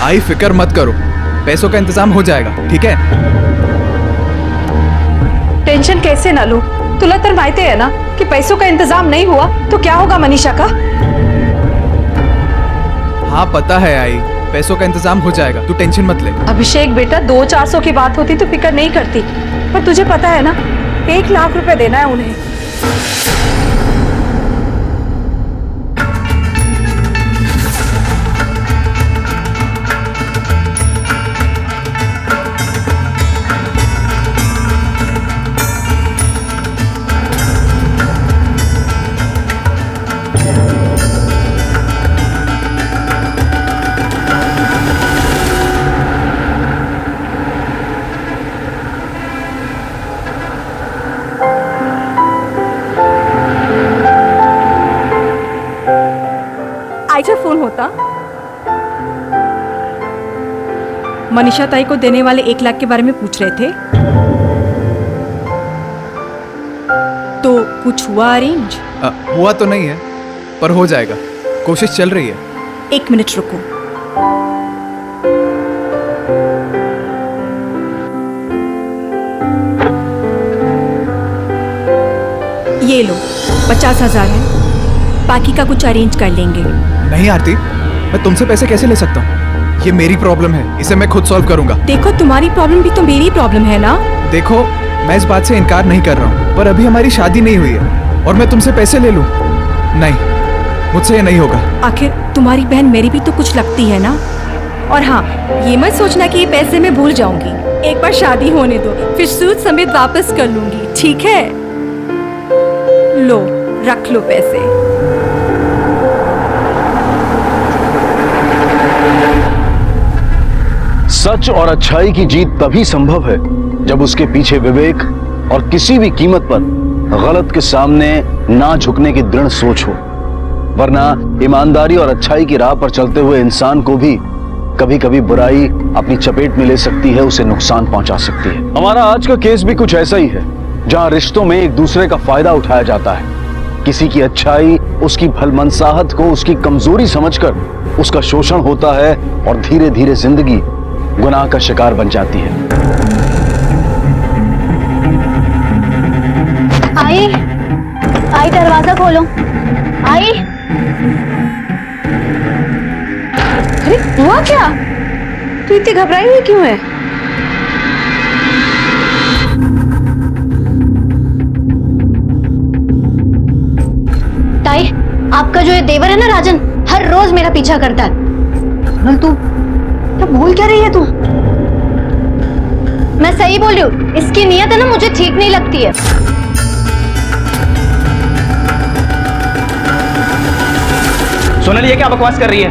आई फिक्र मत करो, पैसों का इंतजाम हो जाएगा, ठीक है? टेंशन कैसे ना लूं? तुला तर माहिती है ना कि पैसों का इंतजाम नहीं हुआ तो क्या होगा मनीषा का? हाँ पता है आई, पैसों का इंतजाम हो जाएगा, तू टेंशन मत ले। अभिषेक बेटा, 200-400 की बात होती तो फिक्र नहीं करती, पर तुझे पता है ना 1 लाख रुपए देना है उन्हें। आईचा फोन होता। मनीषा ताई को देने वाले 1 लाख के बारे में पूछ रहे थे, तो कुछ हुआ अरेंज? हुआ तो नहीं है, पर हो जाएगा, कोशिश चल रही है। 1 मिनट रुको। ये लो 50,000 है, बाकी का कुछ अरेंज कर लेंगे। नहीं आरती, मैं तुमसे पैसे कैसे ले सकता हूँ? ये मेरी प्रॉब्लम है, इसे मैं खुद सॉल्व करूंगा। देखो, तुम्हारी प्रॉब्लम भी तो मेरी प्रॉब्लम है ना। देखो, मैं इस बात से इनकार नहीं कर रहा हूँ, पर अभी हमारी शादी नहीं हुई है और मैं तुमसे पैसे ले लूँ? नहीं, मुझसे ये नहीं होगा। आखिर तुम्हारी बहन मेरी भी तो कुछ लगती है ना। और हाँ, ये मत सोचना कि ये पैसे मैं भूल जाऊंगी। एक बार शादी होने दो, फिर सूद समेत वापस कर लूंगी, ठीक है? लो, रख लो पैसे। सच और अच्छाई की जीत तभी संभव है जब उसके पीछे विवेक और किसी भी कीमत पर गलत के सामने ना झुकने की दृढ़ सोच हो, वरना ईमानदारी और अच्छाई की राह पर चलते हुए इंसान को भी कभी कभी बुराई अपनी चपेट में ले सकती है, उसे नुकसान पहुंचा सकती है। हमारा आज का केस भी कुछ ऐसा ही है, जहां रिश्तों में एक दूसरे का फायदा उठाया जाता है। किसी की अच्छाई, उसकी भलमनसाहत को उसकी कमजोरी समझकर उसका शोषण होता है और धीरे धीरे जिंदगी गुनाह का शिकार बन जाती है। आई, आई दरवाजा खोलो। आई, अरे हुआ क्या? तू इतनी घबराई हुई क्यों है? ताई, आपका जो ये देवर है ना राजन, हर रोज मेरा पीछा करता है। नल, तू क्या बोल क्या रही है तू? मैं सही बोल रही हूँ, इसकी नीयत है ना मुझे ठीक नहीं लगती है। सोनल, ये क्या बकवास कर रही है?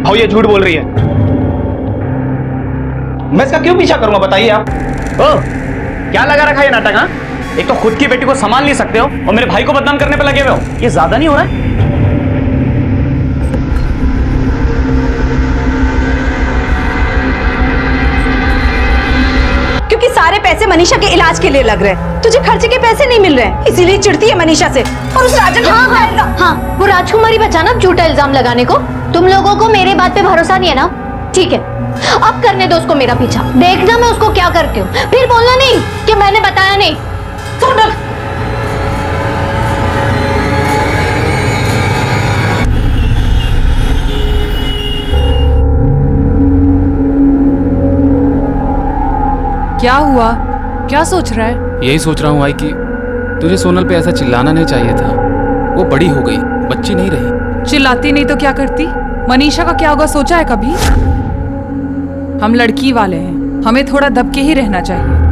भाऊ ये झूठ बोल रही है। मैं इसका क्यों पीछा करूंगा, बताइए आप। ओ, क्या लगा रखा है नाटक? हाँ, एक तो खुद की बेटी को संभाल नहीं सकते हो और मेरे भाई को बदनाम करने पे लगे हुए हो। ये ज्यादा नहीं हो रहा है? क्योंकि सारे पैसे मनीषा के इलाज के लिए लग रहे हैं, तुझे खर्चे के पैसे नहीं मिल रहे हैं, इसीलिए चिढ़ती है मनीषा से। और उस राजन हाँ, वो राजकुमारी बचाना झूठा इल्जाम लगाने को। तुम लोगों को मेरे बात पे भरोसा नहीं है ना? ठीक है, अब करने दो उसको मेरा पीछा, देखना मैं उसको क्या करती हूँ। फिर बोलना नहीं कि मैंने बताया नहीं। सोनल, क्या हुआ? क्या सोच रहा है? यही सोच रहा हूँ आई कि तुझे सोनल पे ऐसा चिल्लाना नहीं चाहिए था। वो बड़ी हो गई, बच्ची नहीं रही। चिल्लाती नहीं तो क्या करती? मनीषा का क्या होगा सोचा है कभी? हम लड़की वाले हैं, हमें थोड़ा दब के ही रहना चाहिए।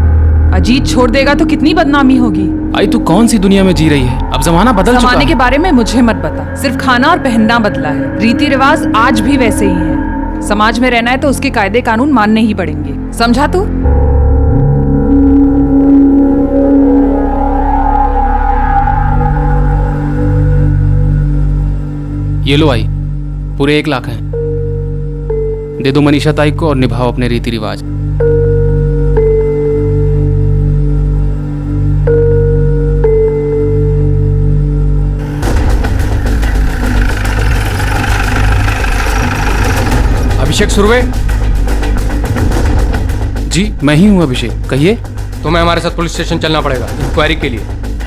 अजीत छोड़ देगा तो कितनी बदनामी होगी। आई तू कौन सी दुनिया में जी रही है? अब जमाना बदल चुका जमाने है। के बारे में मुझे मत बता, सिर्फ खाना और पहनना बदला है, रीति रिवाज आज भी वैसे ही हैं। समाज में रहना है तो उसके कायदे कानून मानने ही पड़ेंगे, समझा तू? ये लो आई, पूरे 1 लाख हैं, दे दो मनीषा ताई को और निभाओ अपने रीति रिवाज। अभिषेक सुरवे। जी मैं ही हूँ अभिषेक, कहिए। तुम्हें हमारे साथ पुलिस स्टेशन चलना पड़ेगा इंक्वायरी के लिए।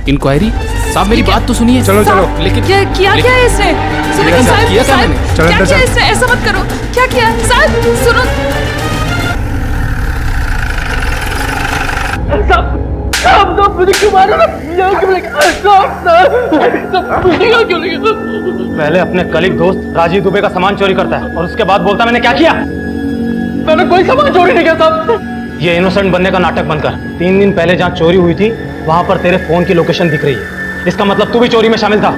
इंक्वायरी? साहब मेरी बात तो सुनिए। चलो चलो। लेकिन क्या किया क्या है इसने? सुनो क्या साहब, किया क्या साहब, मैंने? चलो क्या अंदर किया चल। इसने? ऐसा मत करो। क्या किया साहब? सुनो पहले अपने कलीग दोस्त राजीव दुबे का सामान चोरी करता है और उसके बाद बोलता मैंने क्या किया। मैंने कोई सामान चोरी नहीं किया साहब। ये इनोसेंट बनने का नाटक बनकर 3 दिन पहले जहाँ चोरी हुई थी वहां पर तेरे फोन की लोकेशन दिख रही है। इसका मतलब तू भी चोरी में शामिल था।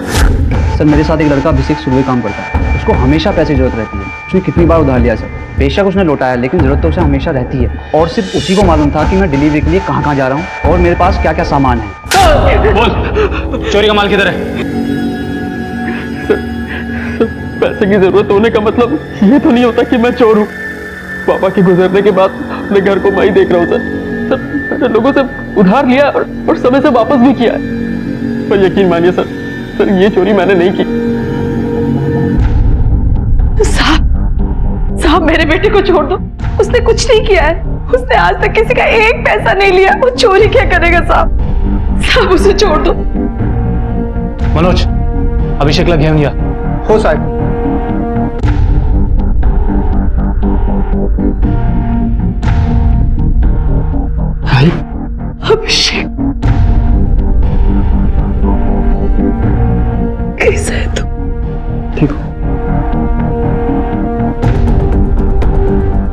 सर मेरे साथ एक लड़का अभिषेक सुरवे काम करता है। उसको हमेशा पैसे की जरूरत रहती है। उसने कितनी बार उधार लिया सर। बेशक उसने लौटाया लेकिन जरूरत तो उसे हमेशा रहती है। और सिर्फ उसी को मालूम था कि मैं डिलीवरी के लिए कहाँ कहाँ जा रहा हूँ और मेरे पास क्या क्या सामान है। बोल चोरी का माल किधर है? पैसे की जरूरत होने का मतलब ये तो नहीं होता कि मैं चोर हूँ। पापा के गुजरने के बाद अपने घर को मैं ही देख रहा हूँ सर। मैंने लोगों से उधार लिया और समय से वापस भी किया है। पर यकीन मानिए सर ये चोरी मैंने नहीं की। साहब मेरे बेटे को छोड़ दो। उसने कुछ नहीं किया है। उसने आज तक किसी का एक पैसा नहीं लिया। वो चोरी क्या करेगा साहब? साहब उसे छोड़ दो। मनोज अभिषेक लग गया हो साहब। अभिषेक कैसा है तू? ठीक हो?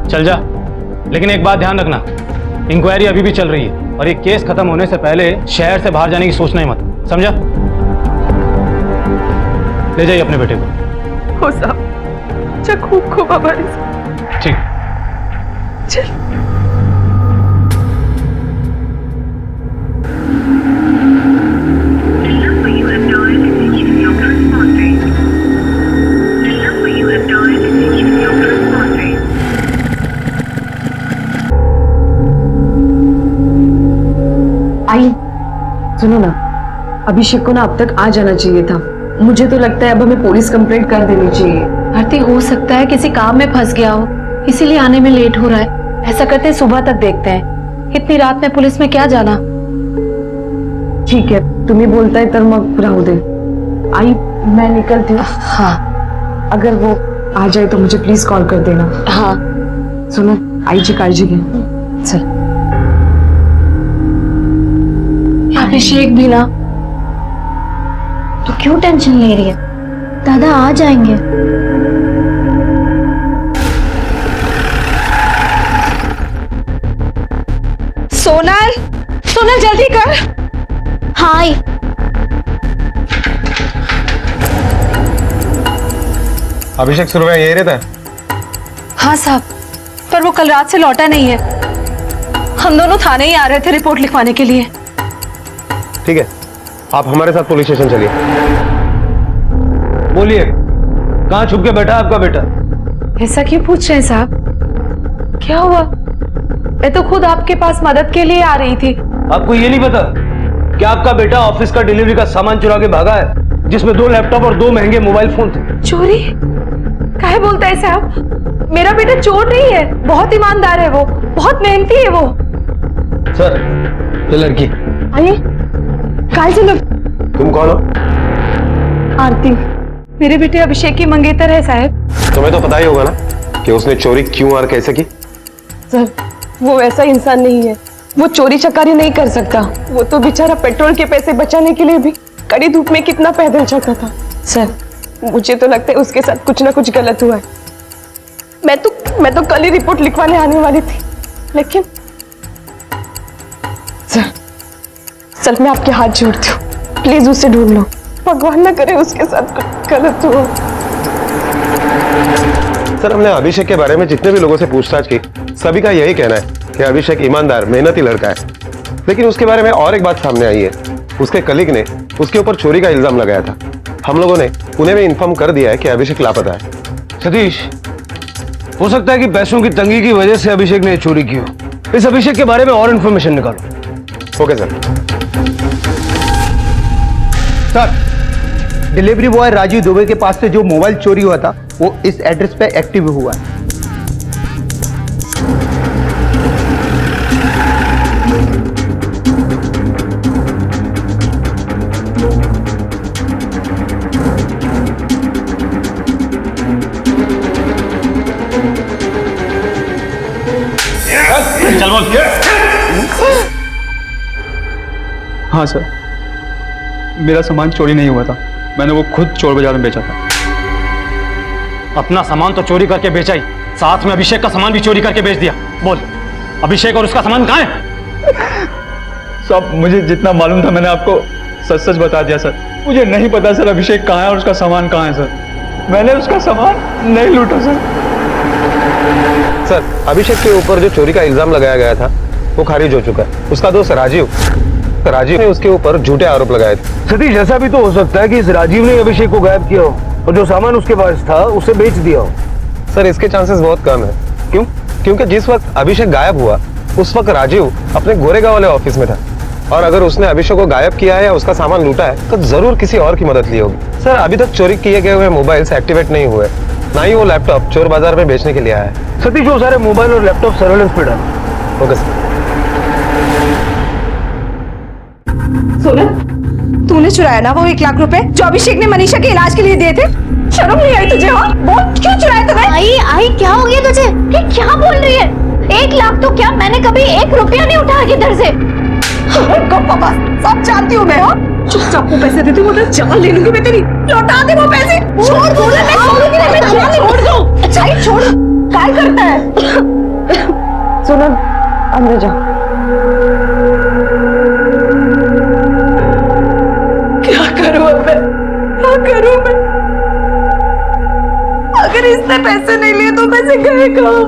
चल जा, लेकिन एक बात ध्यान रखना, इंक्वायरी अभी भी चल रही है और ये केस खत्म होने से पहले शहर से बाहर जाने की सोचना ही मत, समझा? ले जाइए अपने बेटे को। हो साहब, अच्छा खूब खूब हमारे साथ। ठीक। चल। आई सुनो ना, अभिषेक को ना अब तक आ जाना चाहिए था। मुझे तो लगता है अब हमें पुलिस कंप्लेंट कर देनी चाहिए। आरती हो सकता है किसी काम में फंस गया हो, इसीलिए आने में लेट हो रहा है। ऐसा करते हैं सुबह तक देखते हैं। इतनी रात में पुलिस में क्या जाना। ठीक है, तुम्ही बोलताय तर मग राहू दे। आई मैं निकलती हूँ। हाँ अगर वो आ जाए तो मुझे प्लीज कॉल कर देना। हाँ सुनो, आईची काळजी घे। चल। अभिषेक भी ना, तो क्यों टेंशन ले रही है? दादा आ जाएंगे। सोनल, सोनल जल्दी कर। हाय अभिषेक सुरवे यही रहता है? हाँ साहब, पर वो कल रात से लौटा नहीं है। हम दोनों थाने ही आ रहे थे रिपोर्ट लिखवाने के लिए। ठीक है, आप हमारे साथ पुलिस स्टेशन चलिए। बोलिए, कहाँ छुप के बैठा आपका बेटा? ऐसा क्यों पूछ रहे हैं साहब? क्या हुआ? मैं तो खुद आपके पास मदद के लिए आ रही थी। आपको ये नहीं पता कि आपका बेटा ऑफिस का डिलीवरी का सामान चुरा के भागा है, जिसमें 2 लैपटॉप और 2 महंगे मोबाइल फोन थे। चोरी? काहे बोलता है साहब? मेरा बेटा चोर नहीं है, बहुत ईमानदार है वो, बहुत मेहनती है वो। सर, ये लड़की आई काय झालं? तुम कौन हो? आरती। मेरे बेटे अभिषेक की मंगेतर है साहब। तुम्हें तो पता ही होगा ना कि उसने चोरी क्यों और कैसे की। सर वो ऐसा इंसान नहीं है। वो चोरी चकारी नहीं कर सकता। वो तो बेचारा पेट्रोल के पैसे बचाने के लिए भी कड़ी धूप में कितना पैदल चलता था। सर मुझे तो लगता है उसके साथ कुछ ना कुछ गलत हुआ है। मैं तो कल ही रिपोर्ट लिखवाने आने वाली थी, लेकिन सर मैं आपके हाथ जोड़ती हूँ, प्लीज उसे ढूंढ लो। भगवान ना करे उसके साथ कुछ गलत हुआ। सर हमने अभिषेक के बारे में जितने भी लोगों से पूछताछ की, सभी का यही कहना है कि अभिषेक ईमानदार मेहनती लड़का है। लेकिन उसके बारे में और एक बात सामने आई है। उसके कलीग ने उसके ऊपर चोरी का इल्जाम लगाया था। हम लोगों ने पुणे में इन्फॉर्म कर दिया है कि अभिषेक लापता है। सतीश, हो सकता है कि पैसों की तंगी की वजह से अभिषेक ने चोरी की हो। इस अभिषेक के बारे में और इन्फॉर्मेशन निकालो। Okay sir. Sir, delivery boy Rajiv Dubey के पास से जो मोबाइल चोरी हुआ था वो इस एड्रेस पे एक्टिव हुआ है। बोल। हाँ सर, मेरा सामान चोरी नहीं हुआ था, मैंने वो खुद चोर बाजार में बेचा था। अपना सामान तो चोरी करके बेचा ही, साथ में अभिषेक का सामान भी चोरी करके बेच दिया। बोल, अभिषेक और उसका सामान कहाँ है? सब मुझे जितना मालूम था मैंने आपको सच सच बता दिया सर। मुझे नहीं पता सर अभिषेक कहाँ है और उसका सामान कहाँ है सर। मैंने उसका सामान नहीं लूटा सर। सर, अभिषेक के ऊपर जो चोरी का इल्जाम लगाया गया था वो खारिज हो चुका है। उसका दोस्त राजीव ने उसके ऊपर झूठे आरोप लगाए थे। सतीश, ऐसा भी तो हो सकता है कि इस राजीव ने अभिषेक को गायब किया हो और जो सामान उसके पास था उसे बेच दिया हो। सर, इसके चांसेस बहुत कम है। क्यों? क्योंकि जिस वक्त अभिषेक गायब हुआ उस वक्त राजीव अपने गोरेगांव वाले ऑफिस में था, और अगर उसने अभिषेक को गायब किया है या उसका सामान लूटा है तो जरूर किसी और की मदद ली होगी। सर, अभी तक चोरी किए गए हुए मोबाइल्स एक्टिवेट नहीं हुए, ना ही वो लैपटॉप चोर बाजार में बेचने के लिए आया है। सतीश, वो सारे मोबाइल और लैपटॉप सर्वेलेंस पे डाल। Okay sir. सोनल, तूने चुराया ना वो 1 लाख रुपए जो अभिषेक ने मनीषा के इलाज के लिए दिए थे? शर्म नहीं आई तुझे? हाँ, बहुत क्यों चुराया तूने? आई क्या हो गया तुझे? ये क्या बोल रही है? 1 लाख तो क्या, मैंने कभी 1 रुपया नहीं उठाया इधर से। पापा, सब जानती हूँ मैं। हाँ, चुपचाप वो पैसे देती हूँ, मैं जान ले लूंगी मैं तेरी। लौटा दे वो पैसे। छोड़ दो ना, मैं छोड़ूंगी नहीं, मैं जान छोड़ दो। अच्छा ही छोड़, क्या करता है? सोनल, अंदर जा। क्या करूँ अब मैं? क्या करूँ मैं? अगर इसने पैसे नहीं लिए तो पैसे गए कहाँ?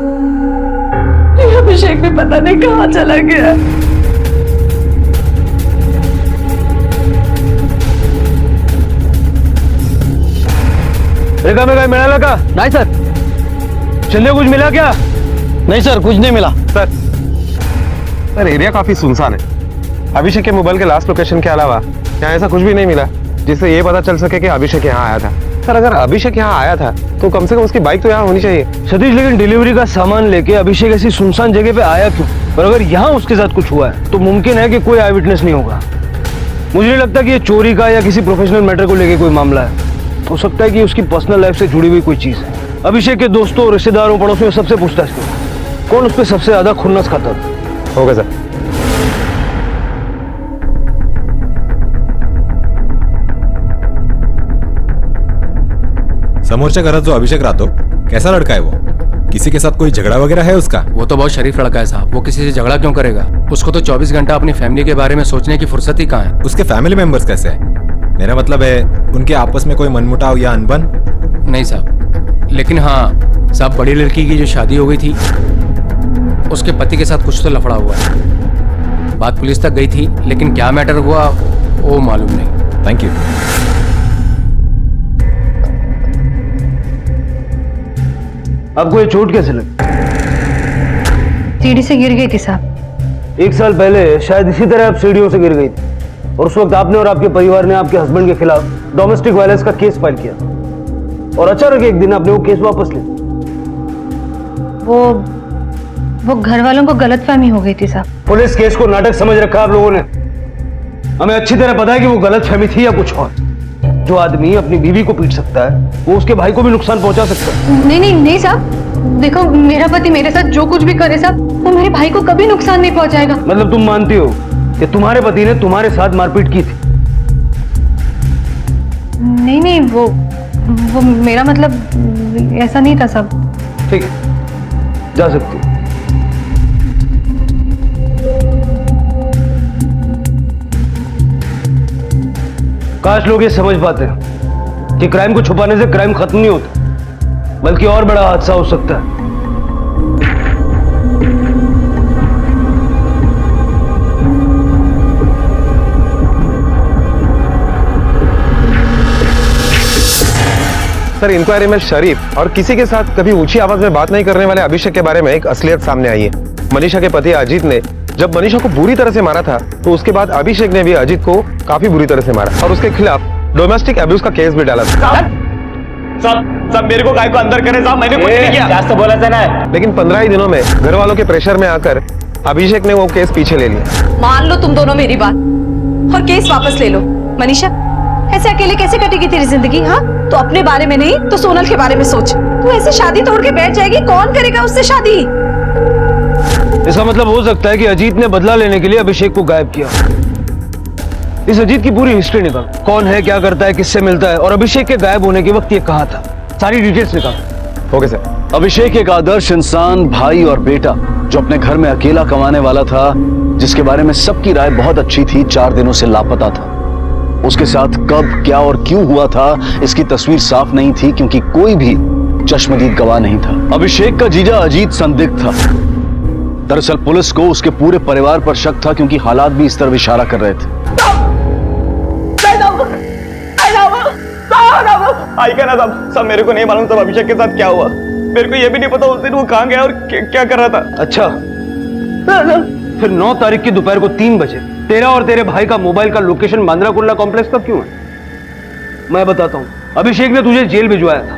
ये अभिषेक भी पता नहीं कहाँ चला गया। रेखा में कहीं मिला लगा? नहीं सर। चंदे कुछ मिला क्या? नहीं सर, कुछ नहीं मिला। सर, एरिया काफी सुनसान है। अभिषेक के मोबाइल के लास्ट लोकेशन के अलावा यहाँ ऐसा कुछ भी नहीं मिला जिससे ये पता चल सके कि अभिषेक यहाँ आया था। सर, अगर अभिषेक यहाँ आया था तो कम से कम उसकी बाइक तो यहाँ होनी चाहिए। सतीश, लेकिन डिलीवरी का सामान लेके अभिषेक ऐसी सुनसान जगह पे आया क्यों? और अगर यहाँ उसके साथ कुछ हुआ है तो मुमकिन है कि कोई आई विटनेस नहीं होगा। मुझे नहीं लगता कि ये चोरी का या किसी प्रोफेशनल मैटर को लेके कोई मामला है। हो सकता है कि उसकी पर्सनल लाइफ से जुड़ी हुई कोई चीज है। अभिषेक के दोस्तों, रिश्तेदारों, पड़ोसियों सबसे पूछताछ करो, कौन उस पर सबसे ज्यादा खुन्नस खाता होगा सर। समोरच्या घरात जो अभिषेक राहतो कैसा लड़का है वो? किसी के साथ कोई झगड़ा वगैरह है उसका? वो तो बहुत शरीफ लड़का है साहब, वो किसी से झगड़ा क्यों करेगा? उसको तो 24 घंटा अपनी फैमिली के बारे में सोचने की फुर्सत ही कहाँ है। उसके फैमिली मेंबर्स कैसे हैं? मेरा मतलब है उनके आपस में कोई मनमुटाव या अनबन? नहीं साहब, लेकिन हाँ साहब, बड़ी लड़की की जो शादी हो गई थी उसके पति के साथ कुछ तो लफड़ा हुआ है। बात पुलिस तक गई थी, लेकिन क्या मैटर हुआ वो मालूम नहीं। Thank you. आपको ये चोट कैसे लगी? सीढ़ी से गिर गई थी साहब। 1 साल पहले शायद इसी तरह आप सीढ़ियों से गिर गई थी और उस वक्त आपने और आपके परिवार ने आपके हस्बैंड के खिलाफ डोमेस्टिक वायलेंस का केस फाइल किया और अचानक एक दिन आपने वो केस वापस लिया। वो घर वालों को गलतफहमी हो गई थी साहब। पुलिस केस को नाटक समझ रखा आप लोगों ने। हमें अच्छी तरह पता है कि वो गलतफहमी थी या कुछ और। जो आदमी अपनी बीवी को पीट सकता है वो उसके भाई को भी नुकसान पहुंचा सकता है। नहीं साहब, देखो मेरा पति मेरे साथ जो कुछ भी करे साहब, वो मेरे भाई को कभी नुकसान नहीं पहुंचाएगा। मतलब तुम मानती हो कि तुम्हारे पति ने तुम्हारे साथ मारपीट की थी? नहीं, वो मेरा मतलब ऐसा नहीं था साहब। ठीक है, जा सकती हो। काश लोग ये समझ पाते हैं कि क्राइम को छुपाने से क्राइम खत्म नहीं होता, बल्कि और बड़ा हादसा हो सकता है। सर, इंक्वायरी में शरीफ और किसी के साथ कभी ऊंची आवाज में बात नहीं करने वाले अभिषेक के बारे में एक असलियत सामने आई है। मनीषा के पति अजीत ने जब मनीषा को बुरी तरह से मारा था तो उसके बाद अभिषेक ने भी अजीत को काफी बुरी तरह से मारा और उसके खिलाफ डोमेस्टिक अब्यूज का केस भी डाला था। सब मेरे को काय को अंदर करे साहब, मैंने कुछ नहीं किया। जास्त बोलायचं नाही। लेकिन 15 ही दिनों में घर वालों के प्रेशर में आकर अभिषेक ने वो केस पीछे ले लिया। मान लो तुम दोनों मेरी बात और केस वापस ले लो। मनीषा, ऐसे अकेले कैसे कटेगी तेरी जिंदगी? हाँ, तो अपने बारे में नहीं तो सोनल के बारे में सोच। तू ऐसे शादी तोड़ के बैठ जाएगी, कौन करेगा उससे शादी? इसका मतलब हो सकता है कि अजीत ने बदला लेने के लिए अभिषेक को गायब किया। इस अजीत की पूरी हिस्ट्री निकाल, कौन है, क्या करता है, किससे मिलता है और अभिषेक के गायब होने के वक्त ये कहाँ था, सारी डिटेल्स निकाल। Okay sir. अभिषेक एक आदर्श इंसान, भाई और बेटा जो अपने घर में अकेला कमाने वाला था, जिसके बारे में सबकी राय बहुत अच्छी थी, 4 दिनों से लापता था। उसके साथ कब, क्या और क्यों हुआ था, इसकी तस्वीर साफ नहीं थी क्योंकि कोई भी चश्मदीद गवाह नहीं था। अभिषेक का जीजा अजीत संदिग्ध था। दरअसल पुलिस को उसके पूरे परिवार पर शक था क्योंकि हालात भी इस तरफ इशारा कर रहे थे। आई कहना सब मेरे को नहीं मालूम सब अभिषेक के साथ क्या हुआ। मेरे को ये भी नहीं पता उस दिन वो कहाँ गया और क्या कर रहा था। अच्छा, फिर 9 तारीख की दोपहर को 3 बजे तेरा और तेरे भाई का मोबाइल का लोकेशन बांद्रा कुर्ला कॉम्प्लेक्स का क्यों है? मैं बताता हूँ। अभिषेक ने तुझे जेल भिजवाया था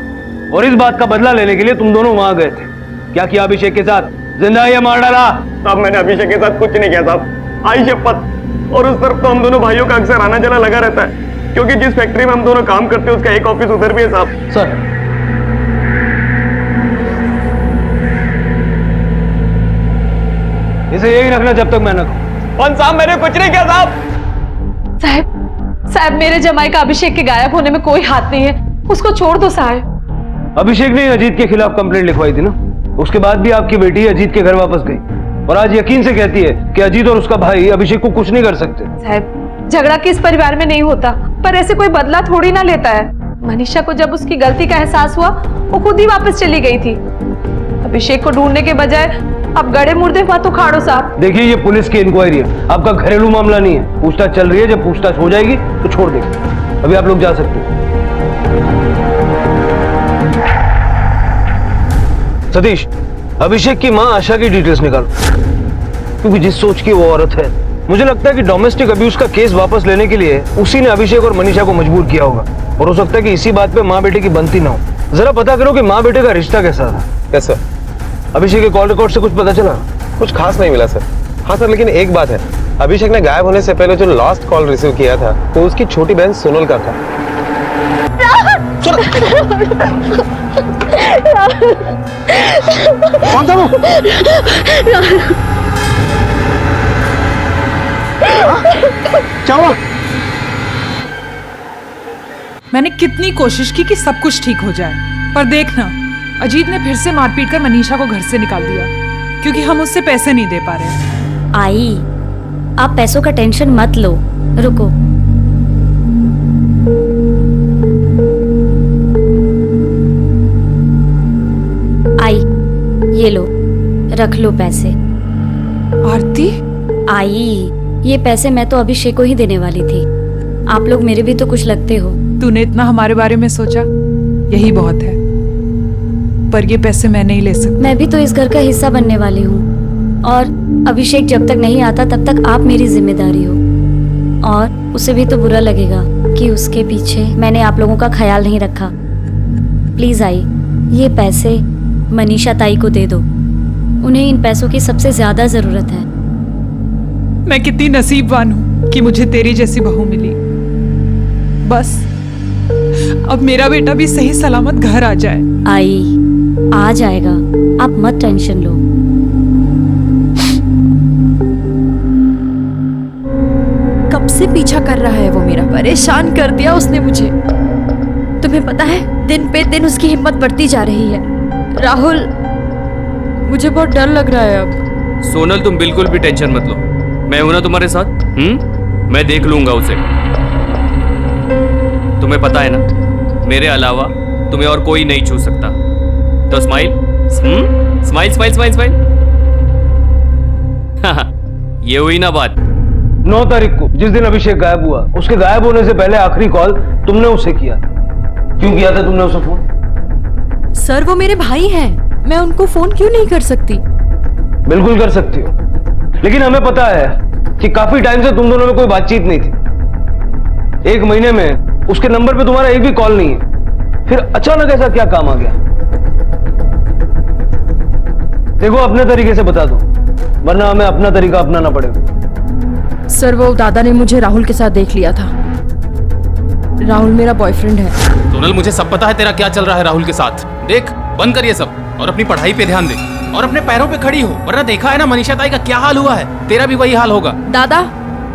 और इस बात का बदला लेने के लिए तुम दोनों वहां गए थे। क्या किया अभिषेक के साथ? जिंदा या मार डाला? साहब मैंने अभिषेक के साथ कुछ नहीं किया साहब, आई शपथ। और उस तरफ तो हम दोनों भाइयों का अक्सर आना जाना लगा रहता है क्योंकि जिस फैक्ट्री में हम दोनों काम करते हैं उसका एक ऑफिस उधर भी है साहब। सर, इसे यही रखना जब तक मैं न कहूं। कौन साहब, मैंने कुछ नहीं किया साहब। साहब मेरे जमाई का अभिषेक के गायब होने में कोई हाथ नहीं है, उसको छोड़ दो साहब। अभिषेक ने अजीत के खिलाफ कंप्लेंट लिखवाई थी ना, उसके बाद भी आपकी बेटी अजीत के घर वापस गई और आज यकीन से कहती है कि अजीत और उसका भाई अभिषेक को कुछ नहीं कर सकते। साहब झगड़ा किस परिवार में नहीं होता, पर ऐसे कोई बदला थोड़ी ना लेता है। मनीषा को जब उसकी गलती का एहसास हुआ वो खुद ही वापस चली गई थी। अभिषेक को ढूंढने के बजाय अब गड़े मुर्दे मत उखाड़ो साहब। देखिए ये पुलिस की इंक्वायरी है, आपका घरेलू मामला नहीं है। पूछताछ चल रही है, जब पूछताछ हो जाएगी तो छोड़ देंगे। अभी आप लोग जा सकते हैं। सतीश, अभिषेक की मां आशा की डिटेल्स निकाल, क्योंकि जिस सोच की वो औरत है, मुझे लगता है कि डोमेस्टिक अब्यूज का केस वापस लेने के लिए उसी ने अभिषेक और मनीषा को मजबूर किया होगा और हो सकता है कि इसी बात पे माँ बेटे की बनती ना हो। जरा पता करो कि माँ बेटे का रिश्ता कैसा था। Yes sir. अभिषेक के कॉल रिकॉर्ड से कुछ पता चला? कुछ खास नहीं मिला सर। हाँ सर, लेकिन एक बात है, अभिषेक ने गायब होने से पहले जो लास्ट कॉल रिसीव किया था वो उसकी छोटी बहन सोनल का था। कौन था वो? क्या हुआ? मैंने कितनी कोशिश की कि सब कुछ ठीक हो जाए, पर देखना अजीत ने फिर से मारपीट कर मनीषा को घर से निकाल दिया क्योंकि हम उससे पैसे नहीं दे पा रहे। आई, आप पैसों का टेंशन मत लो, रुको। आई, ये लो, रख लो पैसे। आरती? आई, ये पैसे मैं तो अभिषेक को ही देने वाली थी। आप लोग मेरे भी तो कुछ लगते हो। तूने इतना हमारे बारे में सोचा, यही बहुत है। पर ये पैसे मैं नहीं ले सकती। मैं भी तो इस घर का हिस्सा बनने वाली हूँ और अभिषेक जब तक नहीं आता तब तक आप मेरी जिम्मेदारी हो। और उसे भी तो बुरा लगेगा कि उसके पीछे मैंने आप लोगों का ख्याल नहीं रखा। प्लीज आई, ये पैसे मनीषा ताई को दे दो, उन्हें इन पैसों की सबसे ज्यादा जरूरत है। मैं कितनी नसीबवान हूँ कि मुझे तेरी जैसी बहू मिली। बस अब मेरा बेटा भी सही सलामत घर आ जाए। आई, आ जाएगा, आप मत टेंशन लो। कब से पीछा कर रहा है वो मेरा, परेशान कर दिया उसने मुझे। तुम्हें पता है दिन पे दिन उसकी हिम्मत बढ़ती जा रही है। राहुल, मुझे बहुत डर लग रहा है अब। सोनल तुम बिल्कुल भी टेंशन मत लो, मैं हूं ना तुम्हारे साथ। मैं देख लूंगा उसे। तुम्हें पता है ना, मेरे अलावा तुम्हें और कोई नहीं छू सकता। तो smile smile smile smile smile. ये हुई ना बात। 9 तारीख को जिस दिन अभिषेक गायब हुआ, उसके गायब होने से पहले आखिरी कॉल तुमने उसे किया। क्यों किया था तुमने उसे फोन? सर वो मेरे भाई हैं, मैं उनको फोन क्यों नहीं कर सकती? बिल्कुल कर सकती हो, लेकिन हमें पता है कि काफी टाइम से तुम दोनों में कोई बातचीत नहीं थी। 1 महीने में उसके नंबर पे तुम्हारा एक भी कॉल नहीं है, फिर अचानक ऐसा क्या काम आ गया? देखो अपने तरीके से बता दो, वरना हमें अपना तरीका अपनाना पड़ेगा। सर वो दादा ने मुझे राहुल के साथ देख लिया था। राहुल मेरा बॉयफ्रेंड है। सोनल मुझे सब पता है तेरा क्या चल रहा है राहुल के साथ। देख बंद कर ये सब और अपनी पढ़ाई पे ध्यान दे। और अपने पैरों पे खड़ी हो, वरना देखा है ना मनीषा ताई का क्या हाल हुआ है, तेरा भी वही हाल होगा। दादा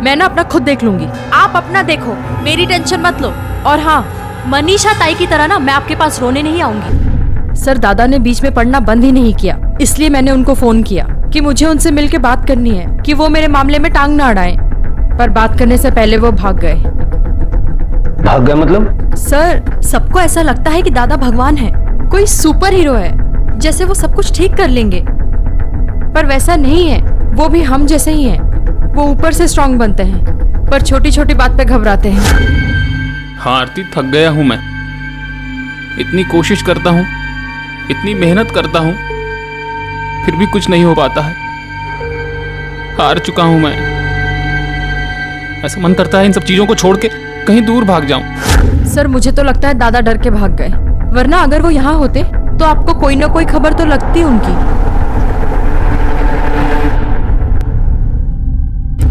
मैं ना अपना खुद देख लूंगी, आप अपना देखो, मेरी टेंशन मत लो। और हाँ, मनीषा ताई की तरह ना मैं आपके पास रोने नहीं आऊंगी। सर दादा ने बीच में पढ़ना बंद ही नहीं किया, इसलिए मैंने उनको फोन किया कि मुझे उनसे मिलके बात करनी है कि वो मेरे मामले में टांग ना अड़ाएं। पर बात करने से पहले वो भाग गए। भाग गए मतलब? सर सबको ऐसा लगता है कि दादा भगवान है, कोई सुपर हीरो है, जैसे वो सब कुछ ठीक कर लेंगे, पर वैसा नहीं है। वो भी हम जैसे ही हैं। वो ऊपर से स्ट्रांग बनते हैं पर छोटी छोटी बात पे घबराते हैं। हाँ आरती, थक गया हूँ मैं। इतनी कोशिश करता हूँ, इतनी मेहनत करता हूँ, फिर भी कुछ नहीं हो पाता है। हार चुका हूँ मैं। ऐसा मन करता है इन सब चीजों को छोड़ के कहीं दूर भाग जाऊं। सर मुझे तो लगता है दादा डर के भाग गए, वरना अगर वो यहाँ होते तो आपको कोई ना कोई खबर तो लगती उनकी।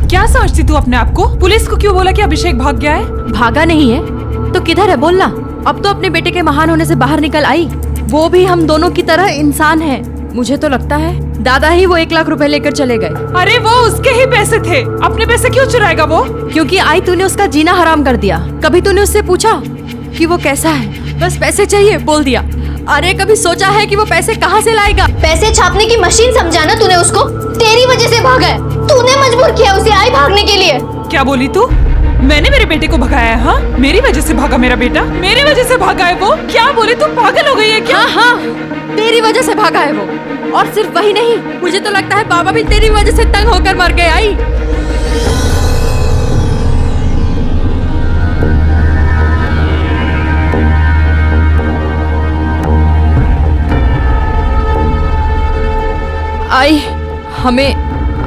क्या समझती तू अपने आप को? पुलिस को क्यों बोला कि अभिषेक भाग गया है? भागा नहीं है तो किधर है बोलना। अब तो अपने बेटे के महान होने से बाहर निकल आई। वो भी हम दोनों की तरह इंसान है। मुझे तो लगता है दादा ही वो 1 लाख रुपए लेकर चले गए। अरे वो उसके ही पैसे थे, अपने पैसे क्यों चुराएगा वो? क्योंकि आई तूने उसका जीना हराम कर दिया। कभी तूने उससे पूछा कि वो कैसा है? बस पैसे चाहिए बोल दिया। अरे कभी सोचा है कि वो पैसे कहाँ से लाएगा? पैसे छापने की मशीन समझा ना तूने उसको। तेरी वजह से भागा है, तूने मजबूर किया उसे आई भागने के लिए। क्या बोली तू? मैंने मेरे बेटे को भगाया है? हाँ, मेरी वजह से भागा मेरा बेटा, मेरी वजह से भागा है वो। क्या बोली तू? पागल हो गई है क्या? हाँ हाँ, तेरी वजह से भागा है वो। और सिर्फ वही नहीं, मुझे तो लगता है बाबा भी तेरी वजह से तंग होकर मर गए। आई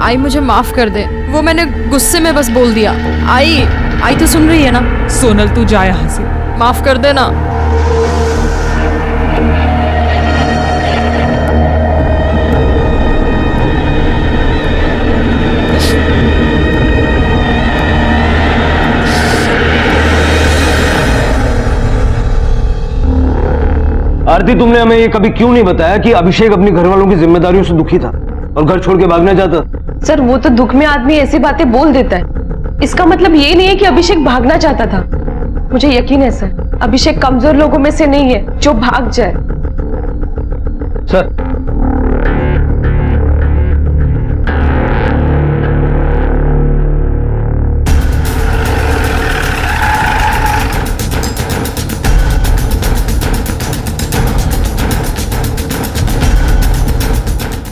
आई मुझे माफ कर दे, वो मैंने गुस्से में बस बोल दिया। आई तो सुन रही है ना? सोनल तू जा यहाँ से, माफ कर देना। आरती, तुमने हमें ये कभी क्यों नहीं बताया कि अभिषेक अपनी घर वालों की जिम्मेदारियों से दुखी था और घर छोड़ के भागना चाहता? सर वो तो दुख में आदमी ऐसी बातें बोल देता है, इसका मतलब ये नहीं है कि अभिषेक भागना चाहता था। मुझे यकीन है सर, अभिषेक कमजोर लोगों में से नहीं है जो भाग जाए। सर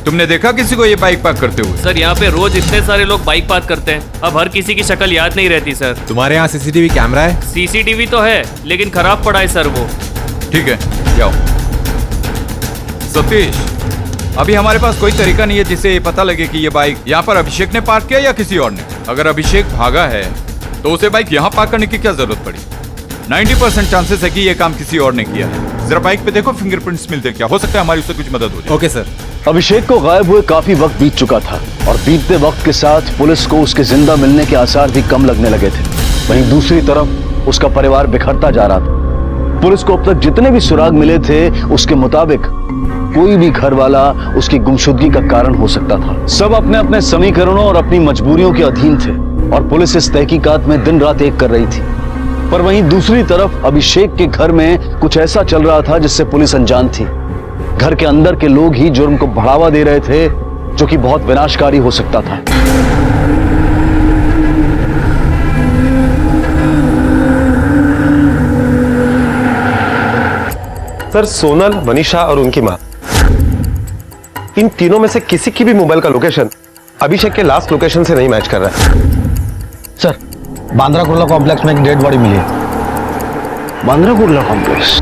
तुमने देखा किसी को ये बाइक पार्क करते हुए? सर यहाँ पे रोज इतने सारे लोग बाइक पार्क करते हैं, अब हर किसी की शक्ल याद नहीं रहती सर। तुम्हारे यहाँ सीसीटीवी कैमरा है? सीसीटीवी तो है लेकिन खराब पड़ा है सर वो। ठीक है, जाओ। सतीश, अभी हमारे पास कोई तरीका नहीं है जिससे ये पता लगे कि ये बाइक यहाँ पर अभिषेक ने पार्क किया या किसी और ने। अगर अभिषेक भागा है तो उसे बाइक यहाँ पार्क करने की क्या जरूरत पड़ी? 90% चांसेस है कि ये काम किसी और ने किया है। जरा बाइक पे देखो, फिंगरप्रिंट्स मिलते क्या, हो सकता है हमारी उससे कुछ मदद हो जाए। Okay sir. अभिषेक को गायब हुए काफी वक्त बीत चुका था और बीतते वक्त के साथ पुलिस को उसके जिंदा मिलने के आसार भी कम लगने लगे थे। वहीं दूसरी तरफ उसका परिवार बिखरता जा रहा था। पुलिस को अब तक जितने भी सुराग मिले थे उसके मुताबिक कोई भी घर वाला उसकी गुमशुदगी का कारण हो सकता था। सब अपने अपने समीकरणों और अपनी मजबूरियों के अधीन थे और पुलिस इस तहकीकात में दिन रात एक कर रही थी। पर वहीं दूसरी तरफ अभिषेक के घर में कुछ ऐसा चल रहा था जिससे पुलिस अनजान थी। घर के अंदर के लोग ही जुर्म को बढ़ावा दे रहे थे, जो कि बहुत विनाशकारी हो सकता था। सर, सोनल, मनीषा और उनकी मां, इन तीनों में से किसी की भी मोबाइल का लोकेशन अभिषेक के लास्ट लोकेशन से नहीं मैच कर रहा है। सर, बांद्रा कुर्ला कॉम्प्लेक्स में एक डेड बॉडी मिली है। बांद्रा कुर्ला कॉम्प्लेक्स?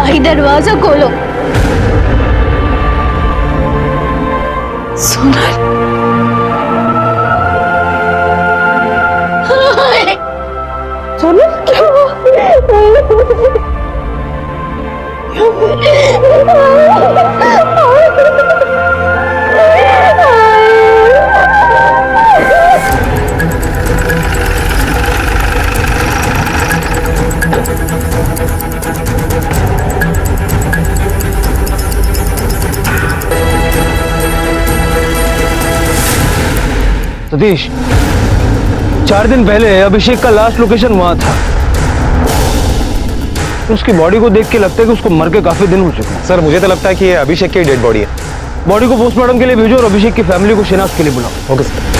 आई दरवाजा खोलो। सोनल, सोनल क्या सतीश, 4 दिन पहले अभिषेक का लास्ट लोकेशन वहां था। उसकी बॉडी को देख के लगता है कि उसको मर के काफी दिन हो चुके हैं। सर मुझे तो लगता है कि ये अभिषेक की डेड बॉडी है। बॉडी को पोस्टमार्टम के लिए भेजो और अभिषेक की फैमिली को शिनाख्त के लिए बुलाओ। Okay sir.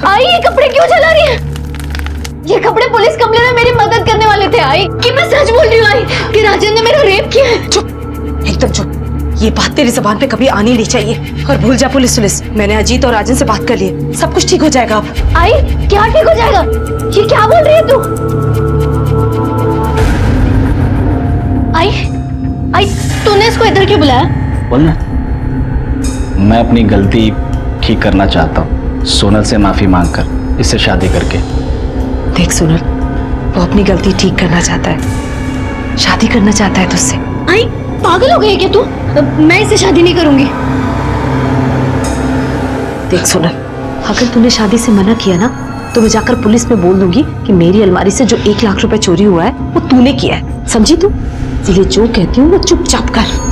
आई ये कपड़े क्यों जला रही है? ये कपड़े पुलिस कंप्लेन में मेरी मदद करने वाले थे। आई कि मैं सच बोल रही हूँ आई कि राजन ने मेरा रेप किया है। चुप, एकदम चुप। ये बात तेरी जबान पे कभी आनी नहीं चाहिए। और भूल जा पुलिस। मैंने अजीत और राजन से बात कर ली है, सब कुछ ठीक हो जाएगा अब। आई क्या ठीक हो जाएगा? ये क्या बोल रही है तू? आई तूने इसको इधर क्यों बुलाया? बोलना। मैं अपनी गलती ठीक करना चाहता हूँ, सोनल से माफी मांगकर, इससे शादी करके। देख सोनल, वो अपनी गलती ठीक करना चाहता है, शादी करना चाहता है तुझसे। आई पागल हो गई है क्या तू? मैं इससे शादी नहीं करूंगी। देख सोनल, अगर तूने शादी से मना किया ना तो मैं जाकर पुलिस में बोल दूंगी कि मेरी अलमारी से जो 1 लाख रुपए चोरी हुआ है वो तूने किया है, समझी तू? इसलिए जो कहती हूँ वो चुपचाप कर।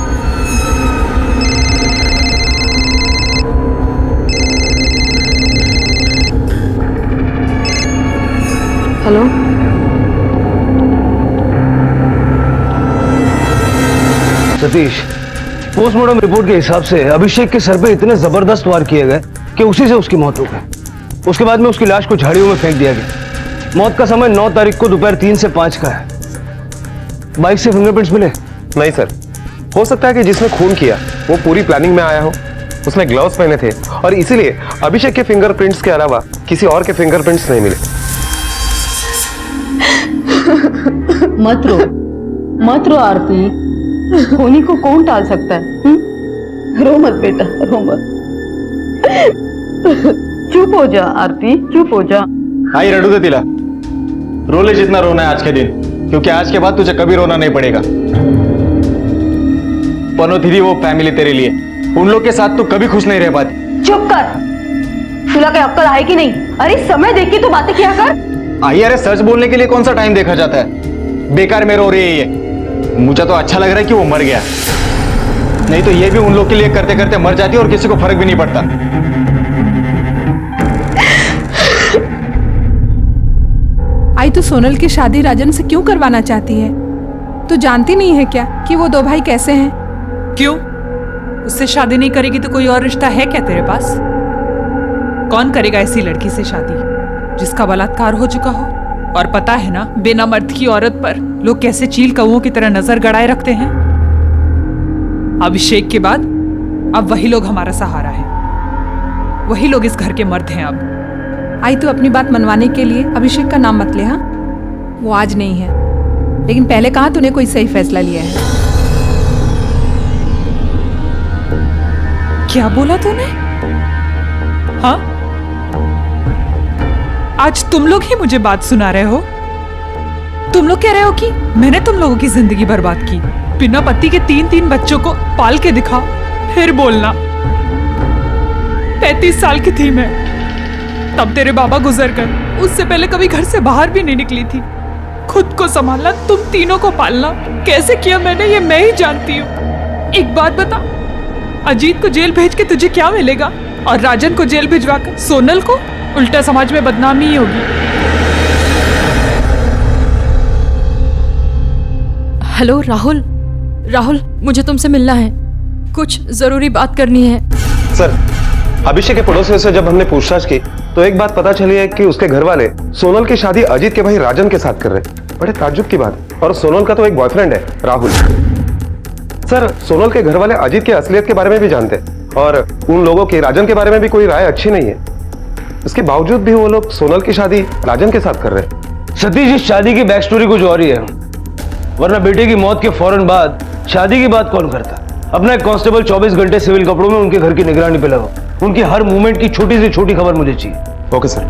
हेलो, सतीश, पोस्टमार्टम रिपोर्ट के हिसाब से अभिषेक के सर पे इतने जबरदस्त वार किए गए कि उसी से उसकी मौत हो गई। उसके बाद में उसकी लाश को झाड़ियों में फेंक दिया गया। मौत का समय 9 तारीख को दोपहर 3 से 5 का है। बाइक से फिंगरप्रिंट्स मिले? नहीं सर, हो सकता है कि जिसने खून किया वो पूरी प्लानिंग में आया हो, उसने ग्लव्स पहने थे और इसीलिए अभिषेक के फिंगरप्रिंट्स के अलावा किसी और के फिंगरप्रिंट्स नहीं मिले। मत रो आरती, होनी को कौन टाल सकता है? रो मत बेटा, रो मत। चुप हो जा आरती, चुप हो जा। आई रडू दे तिला, रो ले जितना रोना है आज के दिन, क्योंकि आज के बाद तुझे कभी रोना नहीं पड़ेगा। पनोती थी वो फैमिली तेरे लिए, उन लोग के साथ तू कभी खुश नहीं रह पाती। चुप कर, तुला क्या अक्कल है कि नहीं? अरे समय देख के तो बातें किया कर। आई अरे सच बोलने के लिए कौन सा टाइम देखा जाता है? बेकार में रो रही है ये। मुझे तो अच्छा लग रहा है कि वो मर गया, नहीं तो ये भी उन लोग के लिए करते करते मर जाती और किसी को फर्क भी नहीं पड़ता। आई तो सोनल की शादी राजन से क्यों करवाना चाहती है? तू जानती नहीं है क्या कि वो 2 भाई कैसे हैं? क्यों? उससे शादी नहीं करेगी तो कोई और रिश्ता है क्या तेरे पास? कौन करेगा ऐसी लड़की से शादी जिसका बलात्कार हो चुका हो? और पता है ना, बिना मर्द की औरत पर लोग कैसे चील कौओं की तरह नजर गड़ाए रखते हैं। अभिषेक के बाद अब वही लोग हमारा सहारा है, वही लोग इस घर के मर्द हैं अब। आई तू अपनी बात मनवाने के लिए अभिषेक का नाम मत ले। हाँ, वो आज नहीं है, लेकिन पहले कहाँ तूने कोई सही फैसला लिया है? क्या बोला तूने? हाँ, आज तुम लोग ही मुझे बात सुना रहे हो। तुम लोग कह रहे हो कि मैंने तुम लोगों की जिंदगी बर्बाद की, बिना पति के 3 बच्चों को पाल के दिखाओ, फिर बोलना। 35 साल की थी मैं तब तेरे बाबा गुजर गए, उससे पहले कभी घर से बाहर भी नहीं निकली थी। खुद को संभालना, तुम तीनों को पालना कैसे किया मैंने ये मैं ही जानती हूँ। एक बात बता, अजीत को जेल भेज के तुझे क्या मिलेगा? और राजन को जेल भिजवाकर सोनल को उल्टा समाज में बदनामी ही होगी। हेलो राहुल, मुझे तुमसे मिलना है, कुछ जरूरी बात करनी है। सर, अभिषेक के पड़ोसियों से जब हमने पूछताछ की तो एक बात पता चली है कि उसके घर वाले सोनल की शादी अजीत के भाई राजन के साथ कर रहे हैं। बड़े ताज्जुब की बात, और सोनल का तो एक बॉयफ्रेंड है राहुल। सर, सोनल के घर वाले अजीत की असलियत के बारे में भी जानते हैं और उन लोगों की राजन के बारे में भी कोई राय अच्छी नहीं है। इसके बावजूद भी वो लोग सोनल की शादी राजन के साथ कर रहे हैं। सतीश, इस शादी की बैक स्टोरी कुछ और ही है, वरना बेटे की मौत के फौरन बाद शादी की बात कौन करता? अपना एक कांस्टेबल 24 घंटे सिविल कपड़ों में उनके घर की निगरानी पे लगा। उनकी हर मूवमेंट की छोटी से छोटी खबर मुझे चाहिए। Okay sir.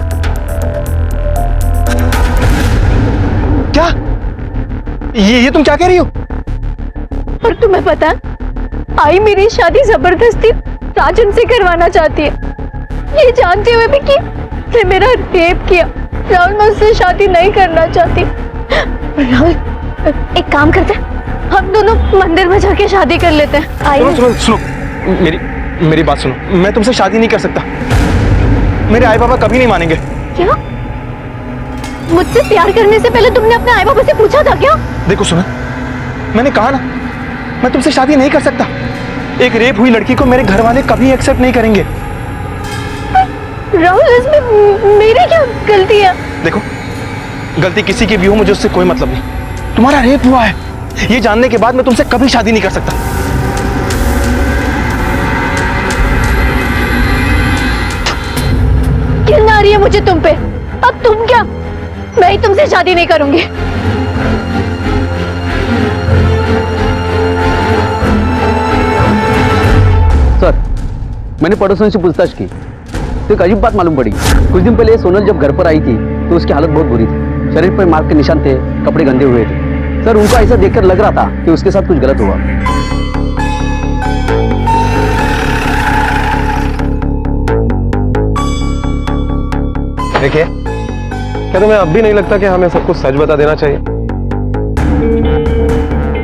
क्या ये तुम क्या कह रही हो? और तुम्हें पता है, आई मेरी शादी जबरदस्ती राजन से करवाना चाहती है, ये जानते हुए भी कि उसने मेरा रेप किया। राहुल, मैं उससे शादी नहीं करना चाहती। राहुल, एक काम करते हैं, हम दोनों मंदिर में जाके शादी कर लेते हैं। आइए। सुनो, मेरी बात सुनो। मैं तुमसे शादी नहीं कर सकता। मेरे आई बाबा कभी नहीं मानेंगे। क्या? मुझसे प्यार करने से पहले तुमने अपने आई बाबा से पूछा था क्या? देखो सुनो, मैंने कहा ना, मैं तुमसे शादी नहीं कर सकता। एक रेप हुई लड़की को मेरे घर वाले कभी एक्सेप्ट नहीं करेंगे। राहुल, इसमें मेरी क्या गलती है? देखो, गलती किसी की भी हो, मुझे उससे कोई मतलब नहीं। तुम्हारा रेप हुआ है, ये जानने के बाद मैं तुमसे कभी शादी नहीं कर सकता। घिन आ रही है मुझे तुम पे। अब तुम क्या? मैं ही तुमसे शादी नहीं करूंगी। सर, मैंने पड़ोसन से पूछताछ की तो एक अजीब बात मालूम पड़ी। कुछ दिन पहले सोनल जब घर पर आई थी तो उसकी हालत बहुत बुरी थी। शरीर पर मार्क के निशान थे, कपड़े गंदे हुए थे। सर, उनको ऐसा देखकर लग रहा था कि उसके साथ कुछ गलत हुआ। देखिए, क्या तुम्हें अब भी नहीं लगता कि हमें सब कुछ सच बता देना चाहिए?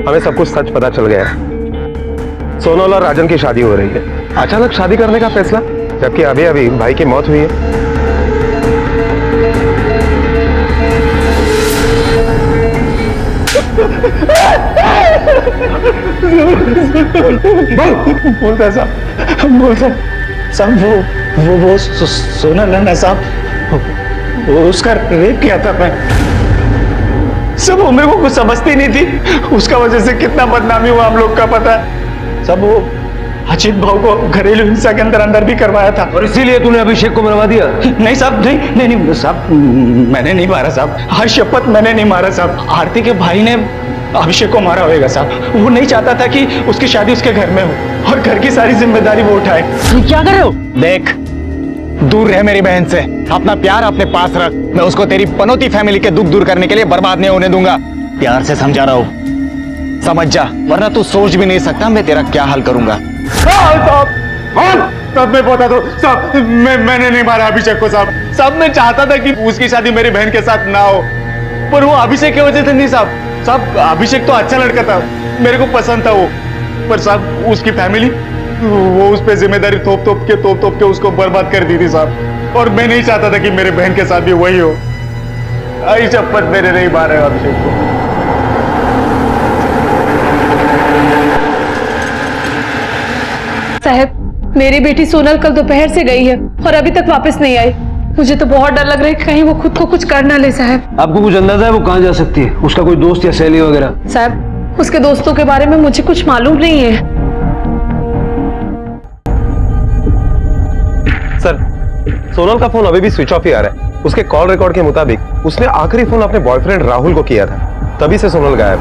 हमें सब कुछ सच पता चल गया है। सोनल और राजन की शादी हो रही है। अचानक शादी करने का फैसला, जबकि अभी अभी भाई की मौत हुई है। बोलता साहब, बोलता साहब, वो सोनल है ना साहब, उसका रेप किया था मैं। सब वो मेरे को कुछ समझती नहीं थी, उसका वजह से कितना बदनामी हुआ हम लोग का पता है। सब वो अचित भाव को घरेलू हिंसा के अंदर भी करवाया था। और इसीलिए तूने अभिषेक को मरवा दिया? नहीं साहब, नहीं साहब, मैंने नहीं मारा साहब। हर शपथ मैंने नहीं मारा साहब। आरती के भाई ने अभिषेक को मारा होगा साहब। वो नहीं चाहता था कि उसकी शादी उसके घर में हो और घर की सारी जिम्मेदारी वो उठाए। क्या कर रहे हो? देख, दूर रह मेरी बहन से, अपना प्यार अपने पास रख। मैं उसको तेरी पनौती फैमिली के दुख दूर करने के लिए बर्बाद नहीं होने दूंगा। प्यार से समझा रहा हूं, समझ जा, वरना तू सोच भी नहीं सकता मैं तेरा क्या हाल करूंगा। साहब, मैं बता दो साहब, मैंने नहीं मारा अभिषेक को साहब। साहब, मैं चाहता था कि उसकी शादी मेरी बहन के साथ ना हो, पर वो अभिषेक की वजह से नहीं साहब। साहब, अभिषेक तो अच्छा लड़का था, मेरे को पसंद था वो, पर साहब उसकी फैमिली, वो उस पे जिम्मेदारी थोप के उसको बर्बाद कर दी थी साहब। और मैं नहीं चाहता था कि मेरे बहन के साथ भी वही हो। आई शपथ, मैंने नहीं मारा अभिषेक को। साहब, मेरी बेटी सोनल कल दोपहर से गई है और अभी तक वापस नहीं आई। मुझे तो बहुत डर लग रहा है कहीं वो खुद को कुछ कर ना ले। साहब, आपको कुछ अंदाजा है वो कहाँ जा सकती है? उसका कोई दोस्त या सहेली वगैरह? साहब, उसके दोस्तों के बारे में मुझे कुछ मालूम नहीं है। सर, सोनल का फोन अभी भी स्विच ऑफ ही आ रहा है। उसके कॉल रिकॉर्ड के मुताबिक उसने आखिरी फोन अपने बॉयफ्रेंड राहुल को किया था, तभी से सोनल गायब।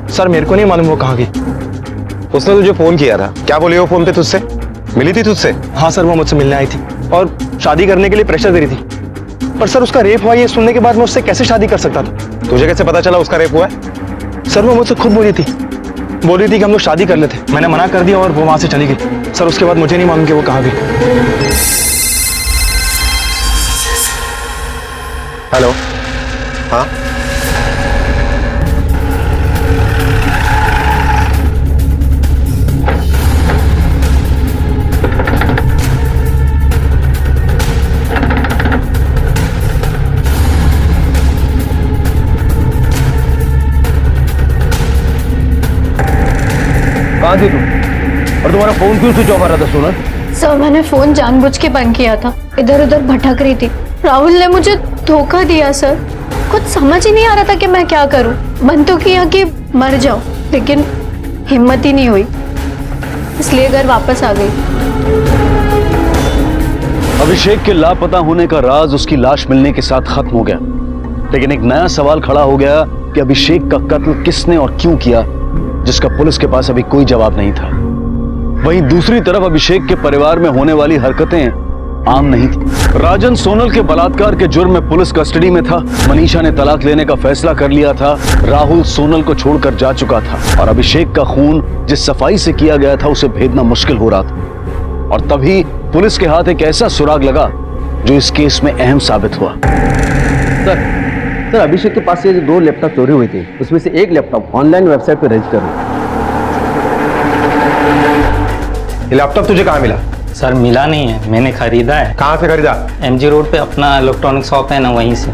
सर, मेरे को नहीं मालूम वो कहाँ गई। उसने तुझे फोन किया था, क्या बोली वो फोन पे तुझसे? मिली थी तुझसे? हाँ सर, वो मुझसे मिलने आई थी और शादी करने के लिए प्रेशर दे रही थी। पर सर, उसका रेप हुआ ये सुनने के बाद मैं उससे कैसे शादी कर सकता था? तुझे कैसे पता चला उसका रेप हुआ है? सर, वो मुझसे खुद बोल रही थी कि हम लोग शादी कर लेते। मैंने मना कर दिया और वो वहां से चली गई। सर, उसके बाद मुझे नहीं मालूम कि वो कहाँ गई। हेलो, हाँ, कहाँ थी तुम? और तुम्हारा फोन क्यों स्विच ऑफ आ रहा था सोनल? सर, मैंने फोन जानबूझ के बंद किया था, इधर उधर भटक रही थी। राहुल ने मुझे धोखा दिया सर, कुछ समझ ही नहीं आ रहा था कि मैं क्या करूं। मन तो किया कि मर जाऊं, लेकिन हिम्मत ही नहीं हुई, इसलिए घर वापस आ गई। अभिषेक के लापता होने का राज उसकी लाश मिलने के साथ खत्म हो गया, लेकिन एक नया सवाल खड़ा हो गया कि अभिषेक का कत्ल किसने और क्यों किया, जिसका पुलिस के पास अभी कोई जवाब नहीं था। वहीं दूसरी तरफ अभिषेक के परिवार में होने वाली हरकतें आम नहीं थी। राजन सोनल के बलात्कार के जुर्म में पुलिस कस्टडी में था। मनीषा ने तलाक लेने का फैसला कर लिया था। राहुल सोनल को छोड़कर जा चुका था और अभिषेक का खून जिस सफाई से किया गया था उसे भेदना मुश्किल हो रहा था। और तभी पुलिस के हाथ एक ऐसा सुराग लगा जो इस केस में अहम साबित हुआ। सर अभिषेक के पास से जो 2 लैपटॉप चोरी हुए थे उसमें से एक लैपटॉप ऑनलाइन वेबसाइट पर रजिस्टर हुआ। ये लैपटॉप तुझे कहाँ मिला? सर मिला नहीं है, मैंने खरीदा है। कहाँ से खरीदा? MG रोड पे अपना इलेक्ट्रॉनिक शॉप है ना, वहीं से।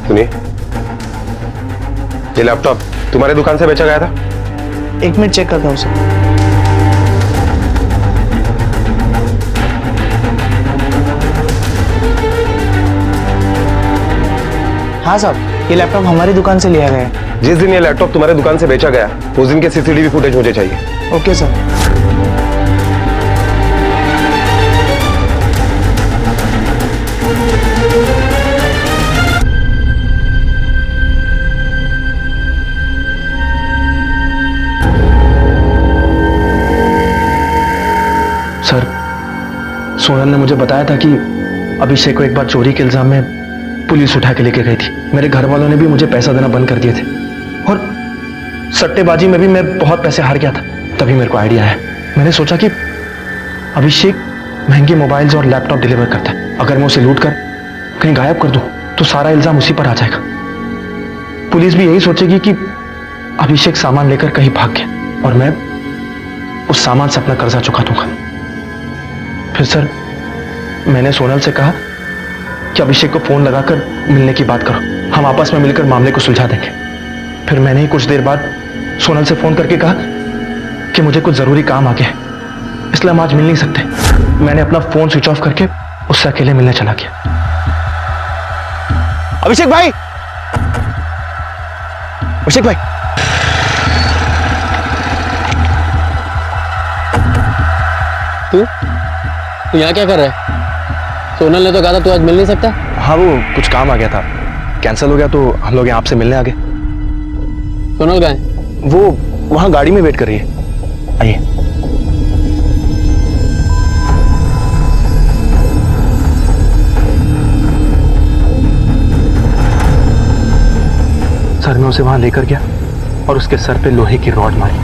सुनिए, ये लैपटॉप तुम्हारे दुकान से बेचा गया था? 1 मिनट चेक करता हूँ सर। हाँ साहब, ये लैपटॉप हमारी दुकान से लिया गया है। जिस दिन ये लैपटॉप तुम्हारे दुकान से बेचा गया उस दिन के CCTV फुटेज मुझे चाहिए। Okay sir. सर, सोनल ने मुझे बताया था कि अभिषेक को एक बार चोरी के इल्जाम में पुलिस उठा के लेके गई थी। मेरे घर वालों ने भी मुझे पैसा देना बंद कर दिए थे और सट्टेबाजी में भी मैं बहुत पैसे हार गया था। तभी मेरे को आइडिया आया। मैंने सोचा कि अभिषेक महंगे मोबाइल्स और लैपटॉप डिलीवर करता है। अगर मैं उसे लूट कर कहीं गायब कर दूं तो सारा इल्जाम उसी पर आ जाएगा। पुलिस भी यही सोचेगी कि अभिषेक सामान लेकर कहीं भाग गया और मैं उस सामान से अपना कर्जा चुका दूंगा। फिर सर, मैंने सोनल से कहा कि अभिषेक को फोन लगाकर मिलने की बात करो, हम आपस में मिलकर मामले को सुलझा देंगे। फिर मैंने ही कुछ देर बाद सोनल से फोन करके कहा कि मुझे कुछ जरूरी काम आ गया है, इसलिए हम आज मिल नहीं सकते। मैंने अपना फोन स्विच ऑफ करके उससे अकेले मिलने चला गया। अभिषेक भाई, अभिषेक भाई, तू यहाँ क्या कर रहा है? सोनल ने तो कहा था तू आज मिल नहीं सकता। हाँ, वो कुछ काम आ गया था, कैंसिल हो गया तो हम लोग यहाँ आपसे मिलने आ गए। सोनल कहाँ है? वो वहाँ गाड़ी में वेट कर रही है, आइए। सर, मैं उसे वहां लेकर गया और उसके सर पे लोहे की रॉड मारी।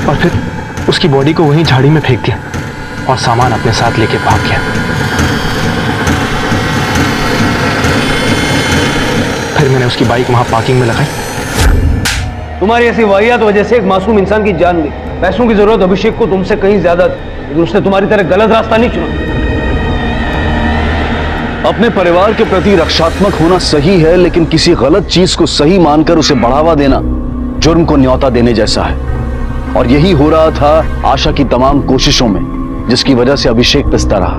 और फिर उसकी बॉडी को वहीं झाड़ी में फेंक दिया और सामान अपने साथ लेके भाग गया। फिर मैंने उसकी बाइक वहां पार्किंग में लगाई। तुम्हारी ऐसी वाहियात वजह से एक मासूम इंसान की जान गई। पैसों की जरूरत अभिषेक को तुमसे कहीं ज्यादा थी, लेकिन उसने तुम्हारी तरह गलत रास्ता नहीं चुना। अपने परिवार के प्रति रक्षात्मक होना सही है, लेकिन किसी गलत चीज को सही मानकर उसे बढ़ावा देना जुर्म को न्योता देने जैसा है। और यही हो रहा था आशा की तमाम कोशिशों में, जिसकी वजह से अभिषेक पिसता रहा।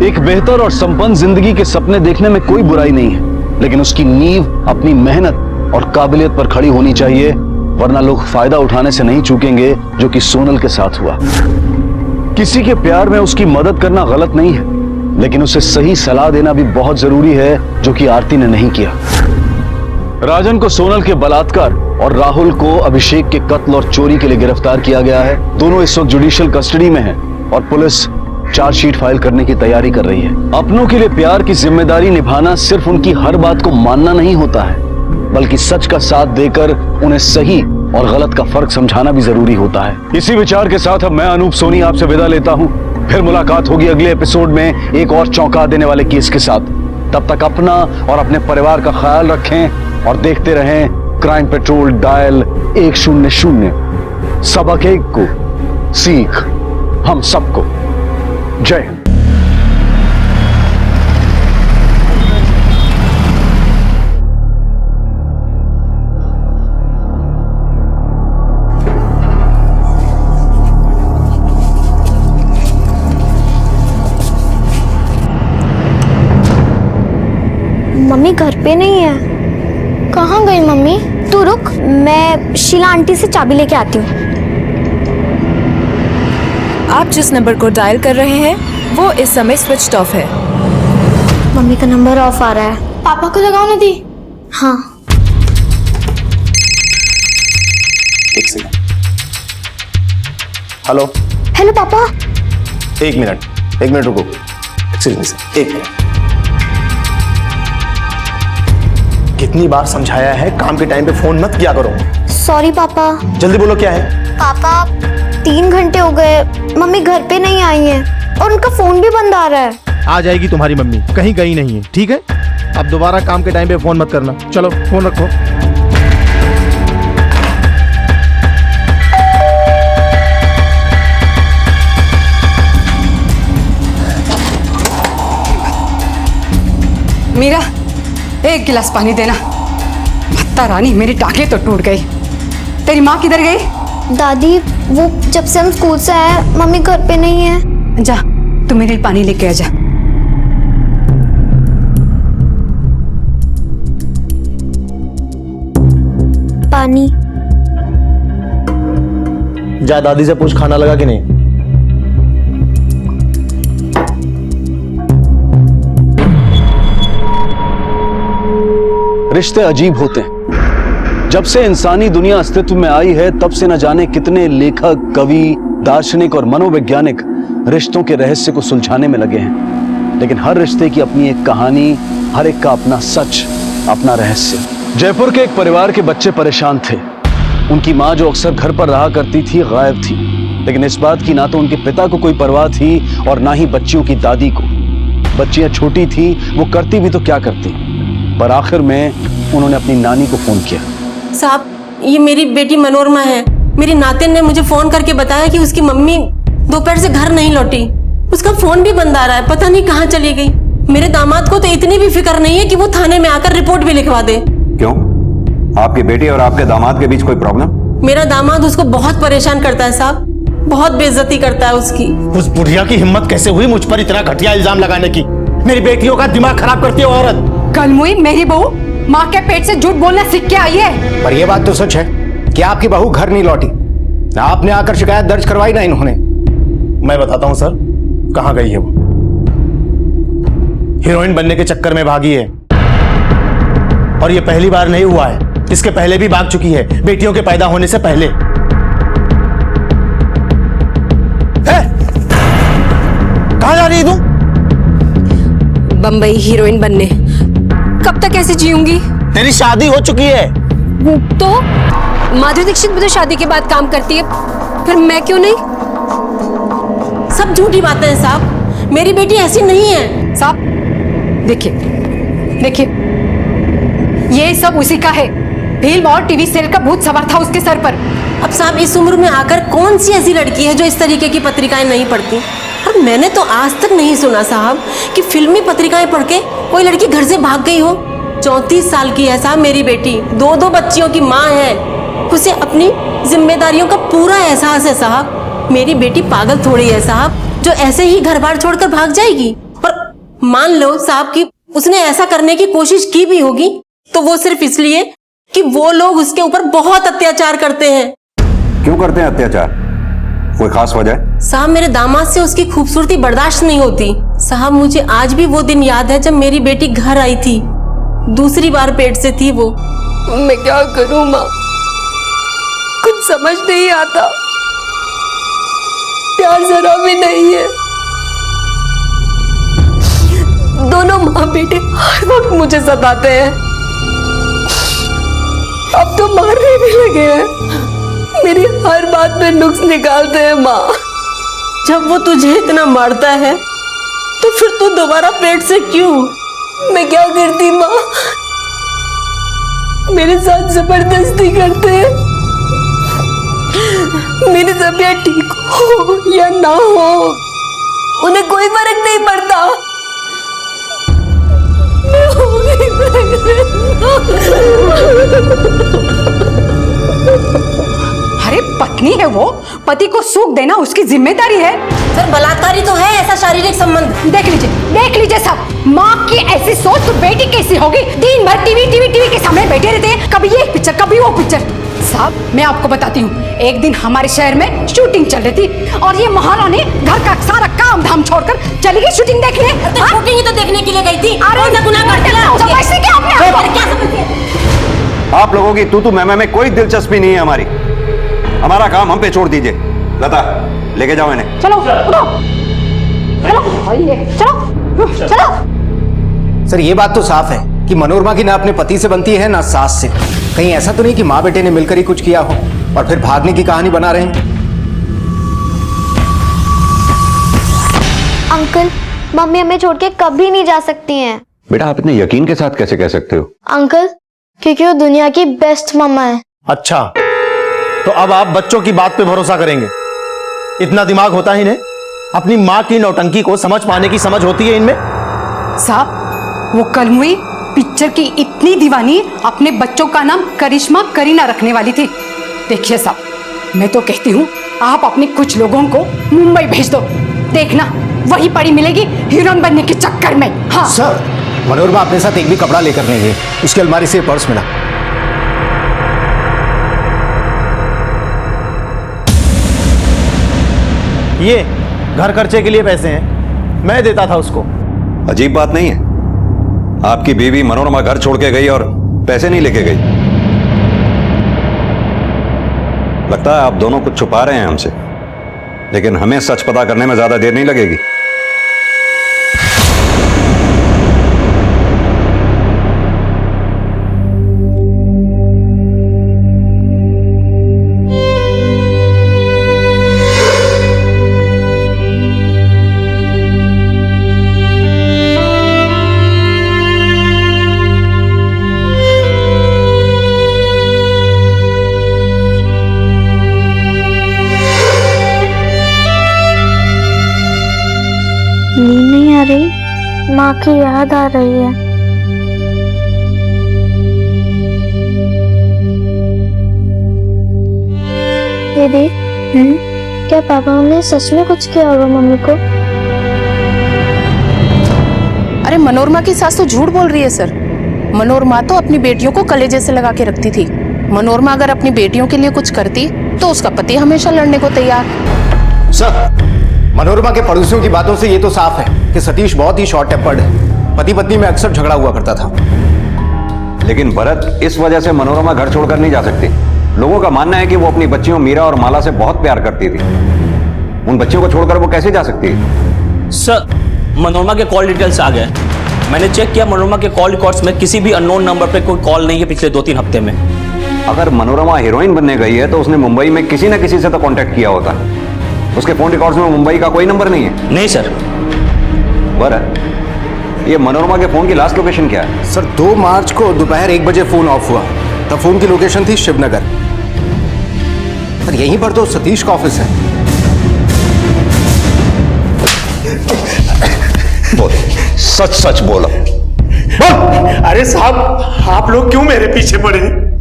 एक बेहतर और संपन्न जिंदगी के सपने देखने में कोई बुराई नहीं है, लेकिन उसकी नींव अपनी मेहनत और काबिलियत पर खड़ी होनी चाहिए, वरना लोग फायदा उठाने से नहीं चूकेंगे, जो कि सोनल के साथ हुआ। किसी के प्यार में उसकी मदद करना गलत नहीं है, लेकिन उसे सही सलाह देना भी बहुत जरूरी है, जो कि आरती ने नहीं किया। राजन को सोनल के बलात्कार और राहुल को अभिषेक के कत्ल और चोरी के लिए गिरफ्तार किया गया है। दोनों इस वक्त जुडिशियल कस्टडी में हैं और पुलिस चार्जशीट फाइल करने की तैयारी कर रही है। अपनों के लिए प्यार की जिम्मेदारी निभाना सिर्फ उनकी हर बात को मानना नहीं होता है, बल्कि सच का साथ देकर उन्हें सही और गलत का फर्क समझाना भी जरूरी होता है। इसी विचार के साथ अब मैं अनूप सोनी आपसे विदा लेता हूं। फिर मुलाकात होगी अगले एपिसोड में एक और चौंका देने वाले केस के साथ। तब तक अपना और अपने परिवार का ख्याल रखें और देखते रहें क्राइम पेट्रोल डायल 100। सबक एक को सीख हम सबको। जय हिंद। मम्मी घर पे नहीं है। कहाँ गई मम्मी? तू रुक, मैं शीला आंटी से चाबी लेके आती हूँ। आप जिस नंबर को डायल कर रहे हैं वो इस समय स्विच ऑफ है। मम्मी का नंबर ऑफ आ रहा है। पापा को लगाओ ना दी। हाँ। एक सेकंड। हेलो। हेलो पापा। एक मिनट रुको। एक्सक्यूज मी सर, एक मिनट। कितनी बार समझाया है काम के टाइम पे फोन मत किया करो। सॉरी पापा। जल्दी बोलो क्या है। पापा 3 घंटे हो गए, मम्मी घर पे नहीं आई है और उनका फोन भी बंद आ रहा है। आ जाएगी तुम्हारी मम्मी, कहीं गई नहीं है, ठीक है? अब दोबारा काम के टाइम पे फोन मत करना। चलो फोन रखो। मीरा, एक गिलास पानी देना। भत्ता रानी, मेरी टांगे तो टूट गई। तेरी माँ किधर गई? दादी वो जब से हम स्कूल से आए मम्मी घर पे नहीं है। जा तू मेरे लिए पानी लेके आ जा। पानी। जा दादी से पूछ खाना लगा कि नहीं। रिश्ते अजीब होते हैं। जब से इंसानी दुनिया अस्तित्व में आई है तब से न जाने कितने लेखक, कवि, दार्शनिक और मनोवैज्ञानिक रिश्तों के रहस्य को सुलझाने में लगे हैं। लेकिन हर रिश्ते की अपनी एक कहानी, हर एक का अपना सच, अपना रहस्य। जयपुर के एक परिवार के बच्चे परेशान थे। उनकी माँ जो अक्सर घर पर रहा करती थी गायब थी, लेकिन इस बात की ना तो उनके पिता को कोई परवाह थी और ना ही बच्चियों की दादी को। बच्चियां छोटी थी, वो करती भी तो क्या करती, पर आखिर में उन्होंने अपनी नानी को फोन किया। साहब, ये मेरी बेटी मनोरमा है। मेरी नातिन ने मुझे फोन करके बताया कि उसकी मम्मी दोपहर से घर नहीं लौटी। उसका फोन भी बंद आ रहा है, पता नहीं कहाँ चली गई। मेरे दामाद को तो इतनी भी फिक्र नहीं है कि वो थाने में आकर रिपोर्ट भी लिखवा दे। क्यों? आपकी बेटी और आपके दामाद के बीच कोई प्रॉब्लम? मेरा दामाद उसको बहुत परेशान करता है साहब, बहुत बेइज्जती करता है उसकी। उस बुढ़िया की हिम्मत कैसे हुई मुझ पर इतना घटिया इल्जाम लगाने की? मेरी बेटियों का दिमाग खराब करती है औरत। कलमुई, मेरी बहू माँ के पेट से झूठ बोलना सीख के आई है। पर यह बात तो सच है कि आपकी बहू घर नहीं लौटी। आपने आकर शिकायत दर्ज करवाई ना इन्होंने। मैं बताता हूं सर, कहां गई है वो। हीरोइन बनने के चक्कर में भागी है, और ये पहली बार नहीं हुआ है, इसके पहले भी भाग चुकी है, बेटियों के पैदा होने से पहले। कहां जा रही है तू? बम्बई हीरोइन बनने। कब तक ऐसे जीऊंगी? तेरी शादी हो चुकी है। तो माधुरी दीक्षित भी तो शादी के बाद काम करती है, फिर मैं क्यों नहीं? सब झूठी बातें हैं साहब, मेरी बेटी ऐसी नहीं है। साहब देखिए, ये सब उसी का है। फिल्म और टीवी सीरियल का भूत सवार था उसके सर पर। अब साहब, इस उम्र में आकर कौन सी ऐसी लड़की है जो इस तरीके की पत्रिकाएं नहीं पढ़ती? और मैंने तो आज तक नहीं सुना साहब कि फिल्मी पत्रिकाएं पढ़ के कोई लड़की घर से भाग गई हो। 34 साल की है साहब मेरी बेटी, 2 बच्चियों की माँ है। उसे अपनी जिम्मेदारियों का पूरा एहसास है साहब। मेरी बेटी पागल थोड़ी है साहब जो ऐसे ही घर बार छोड़कर भाग जाएगी। और मान लो साहब कि उसने ऐसा करने की कोशिश की भी होगी तो वो सिर्फ इसलिए कि वो लोग उसके ऊपर बहुत अत्याचार करते हैं। क्यों करते हैं अत्याचार? कोई खास वजह? साहब, मेरे दामाद से उसकी खूबसूरती बर्दाश्त नहीं होती। साहब, मुझे आज भी वो दिन याद है जब मेरी बेटी घर आई थी। दूसरी बार पेट से थी वो। मैं क्या करूं माँ, कुछ समझ नहीं आता। प्यार जरा भी नहीं है। दोनों माँ बेटे हर वक्त मुझे सताते हैं। अब तो मारने भी लगे हैं। मेरी हर बात में नुक्स निकालते हैं माँ। जब वो तुझे इतना मारता है तो फिर तू दोबारा पेट से क्यों? मैं क्या करती माँ, मेरे साथ जबरदस्ती करते हैं। मेरी तबीयत ठीक हो या ना हो उन्हें कोई फर्क नहीं पड़ता। मैं हो गई अरे पत्नी है वो, पति को सुख देना उसकी जिम्मेदारी है। सर बलात्कारी तो है ऐसा शारीरिक संबंध। देख लीजिए साहब, माँ की ऐसी सोच तो बेटी कैसी होगी। दिन भर टीवी के सामने बैठे रहते हैं, कभी ये पिक्चर कभी वो पिक्चर। साहब मैं आपको बताती हूँ, एक दिन हमारे शहर में शूटिंग चल रही थी और ये महारानी घर का सारा काम धाम छोड़कर चली गई शूटिंग देखने। शूटिंग ही तो देखने के लिए गई थी। अरे गुनाह समझते क्या आपने? क्या समझते? आप लोगों की तू मैं में कोई दिलचस्पी नहीं है हमारी। हमारा काम हम पे छोड़ दीजिए। लता लेके जाओ इन्हें। चलो उठो, चलो चलो। सर ये बात तो साफ है कि मनोरमा की ना अपने पति से बनती है ना सास से। कहीं ऐसा तो नहीं कि माँ बेटे ने मिलकर ही कुछ किया हो और फिर भागने की कहानी बना रहे हैं। अंकल मम्मी हमें छोड़ के कभी नहीं जा सकती हैं। बेटा आप इतने यकीन के साथ कैसे कह सकते हो? अंकल क्योंकि वो दुनिया की बेस्ट मम्मा है। अच्छा तो अब आप बच्चों की बात पे भरोसा करेंगे? इतना दिमाग होता ही नहीं? अपनी माँ की नौटंकी को समझ पाने की समझ होती है इनमें? साहब वो कल हुई पिक्चर की इतनी दीवानी अपने बच्चों का नाम करिश्मा करीना रखने वाली थी। देखिए साहब मैं तो कहती हूँ आप अपने कुछ लोगों को मुंबई भेज दो, देखना वही पड़ी मिलेगी हीरोइन बनने के चक्कर में। हाँ सर मनोरमा अपने साथ एक भी कपड़ा लेकर नहीं गई, उसकी अलमारी से पर्स मिला। ये घर खर्चे के लिए पैसे हैं, मैं देता था उसको। अजीब बात नहीं है, आपकी बीवी मनोरमा घर छोड़ के गई और पैसे नहीं लेके गई। लगता है आप दोनों कुछ छुपा रहे हैं हमसे, लेकिन हमें सच पता करने में ज्यादा देर नहीं लगेगी। नींद नहीं आ रही, माँ की याद आ रही है। दीदी क्या पापा ने सच में कुछ किया होगा मम्मी को? अरे मनोरमा की सास तो झूठ बोल रही है सर। मनोरमा तो अपनी बेटियों को कलेजे से लगा के रखती थी। मनोरमा अगर अपनी बेटियों के लिए कुछ करती तो उसका पति हमेशा लड़ने को तैयार। सर मनोरमा के पड़ोसियों की बातों से ये तो साफ है कि सतीश बहुत ही शॉर्ट टेम्पर्ड है। पति पत्नी में अक्सर झगड़ा हुआ करता था। लेकिन भरत इस वजह से मनोरमा घर छोड़कर नहीं जा सकती। लोगों का मानना है कि वो अपनी बच्चियों मीरा और माला से बहुत प्यार करती थी। उन बच्चियों को छोड़कर वो कैसे जा सकती है? सर मनोरमा के कॉल डिटेल्स आ गए। मैंने चेक किया, मनोरमा के कॉल रिकॉर्ड्स में किसी भी अननोन नंबर पे कोई कॉल नहीं है पिछले 2-3 हफ्ते में। अगर मनोरमा हीरोइन बनने गई है तो उसने मुंबई में किसी न किसी से तो कांटेक्ट किया होता। उसके फोन रिकॉर्ड्स में मुंबई का कोई नंबर नहीं है। नहीं सर। भरत ये मनोरमा के फोन की लास्ट लोकेशन क्या है? सर 2 मार्च को दोपहर 1 बजे फोन ऑफ हुआ, तब फोन की लोकेशन थी शिवनगर। सर यहीं पर तो सतीश का ऑफिस है। बोल, सच सच बोलो। अरे साहब आप लोग क्यों मेरे पीछे पड़े?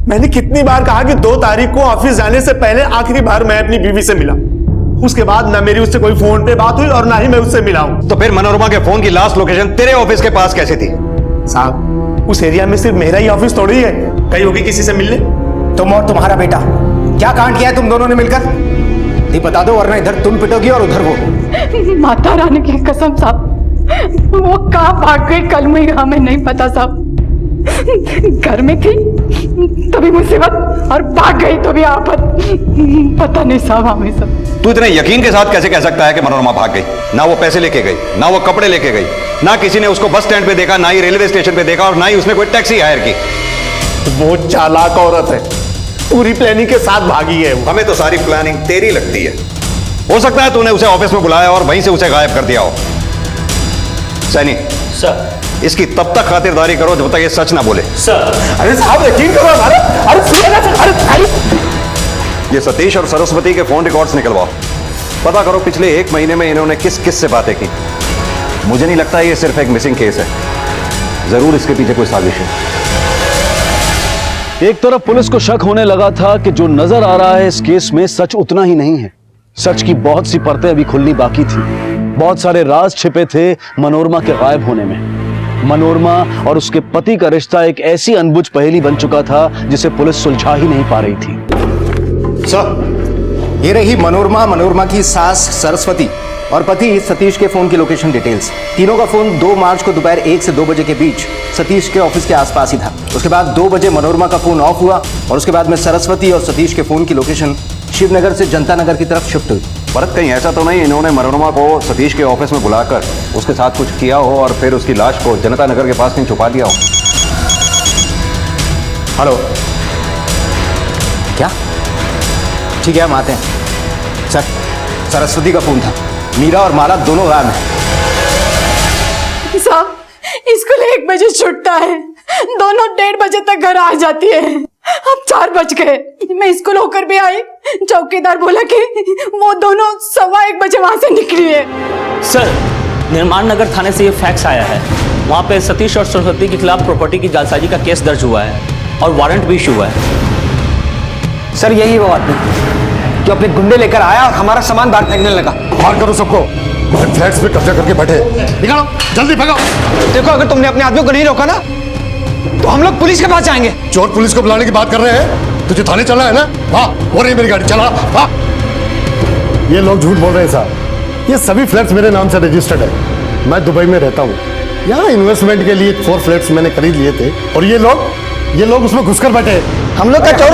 मैंने कितनी बार कहा कि 2 तारीख को ऑफिस जाने से पहले आखिरी बार मैं अपनी बीवी से मिला। उसके बाद ना मेरी उससे कोई फोन पे बात हुई और ना ही मैं उससे मिला हूं। तो फिर मनोरमा के फोन की लास्ट लोकेशन तेरे ऑफिस के पास कैसे थी? साहब उस एरिया में सिर्फ मेरा ही ऑफिस थोड़ी है, कहीं होगी किसी से मिलने। तुम और तुम्हारा बेटा क्या कांड किया है तुम दोनों ने मिलकर? नहीं बता दो वरना इधर तुम पिटोगी और उधर वो। माता रानी की कसम साहब वो कहाँ भाग गई कल में हमें नहीं पता साहब। घर में थी तभी मुसीबत और भाग गई तो भी आफत। पता नहीं साहब हमें सब। तू इतने यकीन के साथ कैसे कह सकता है कि मनोरमा भाग गई? ना वो पैसे लेके गई, ना वो कपड़े लेके गई, ना किसी ने उसको बस स्टैंड पे देखा, ना ही रेलवे स्टेशन पे देखा और ना ही उसने कोई टैक्सी हायर की। वो चालाक औरत है, पूरी प्लानिंग के साथ भागी है। हमें तो सारी प्लानिंग तेरी लगती है। हो सकता है तूने उसे ऑफिस में बुलाया और वहीं से उसे गायब कर दिया हो। सैनी सर इसकी तब तक खातिरदारी करो जब तक ये सच ना बोले। सर अरे साहब यकीन करो हमारा। अरे ये सतीश और सरस्वती के फोन रिकॉर्ड्स निकलवाओ। पता करो पिछले 1 महीने में इन्होंने किस किस से बातें की। मुझे नहीं लगता ये सिर्फ एक मिसिंग केस है, जरूर इसके पीछे कोई साजिश है। एक तरफ पुलिस को शक होने लगा था कि जो नजर आ रहा है इस केस में सच उतना ही नहीं है। सच की बहुत सी परतें अभी खुलनी बाकी थी। बहुत सारे राज छिपे थे मनोरमा के गायब होने में। मनोरमा और उसके पति का रिश्ता एक ऐसी अनबुझ पहेली बन चुका था जिसे पुलिस सुलझा ही नहीं पा रही थी। सर, ये रही मनोरमा की सास सरस्वती और पति सतीश के फोन की लोकेशन डिटेल्स। तीनों का फोन 2 मार्च को दोपहर 1 से 2 बजे के बीच सतीश के ऑफिस के आसपास ही था। उसके बाद 2 बजे मनोरमा का फोन ऑफ हुआ और उसके बाद में सरस्वती और सतीश के फोन की लोकेशन शिवनगर से जनता नगर की तरफ शिफ्ट हुई। भरत, कहीं ऐसा तो नहीं इन्होंने मनोरमा को सतीश के ऑफिस में बुलाकर उसके साथ कुछ किया हो और फिर उसकी लाश को जनता नगर के पास कहीं छुपा दिया हो? हेलो, क्या? ठीक है, हम आते हैं। सर, सरस्वती का फोन था। मीरा और माला दोनों गायब हैं। साहब, स्कूल 1 बजे छूटता है, दोनों 1:30 बजे तक घर आ जाती है। अब 4 बज गए। मैं स्कूल होकर भी आई, चौकीदार बोला कि वो दोनों 1:15 बजे वहां से निकली है। सर, निर्माण नगर थाने से ये फैक्स आया है। वहाँ पे सतीश और सरस्वती के खिलाफ प्रॉपर्टी की जालसाजी का केस दर्ज हुआ है और वारंट भी इशू हुआ है। सर, यही वो आदमी जो अपने गुंडे लेकर आया और हमारा सामान बाहर फेंकने लगा। बाहर करो सबको, फ्लैट्स पे कब्जा करके बैठे। निकालो, जल्दी भगाओ। देखो, अगर तुमने अपने आदमियों को नहीं रोका ना तो हम लोग पुलिस के पास जाएंगे। चोर पुलिस को बुलाने की बात कर रहे हैं? तुझे थाने चलना है ना? वाह, हो रही मेरी गाड़ी, चला। वाह, ये लोग झूठ बोल रहे हैं साहब। ये सभी फ्लैट्स मेरे नाम से रजिस्टर्ड है। मैं दुबई में रहता हूँ। यहाँ इन्वेस्टमेंट के लिए 4 फ्लैट्स मैंने खरीद लिए थे और ये लोग उसमें घुसकर बैठे। हम लोग का चोर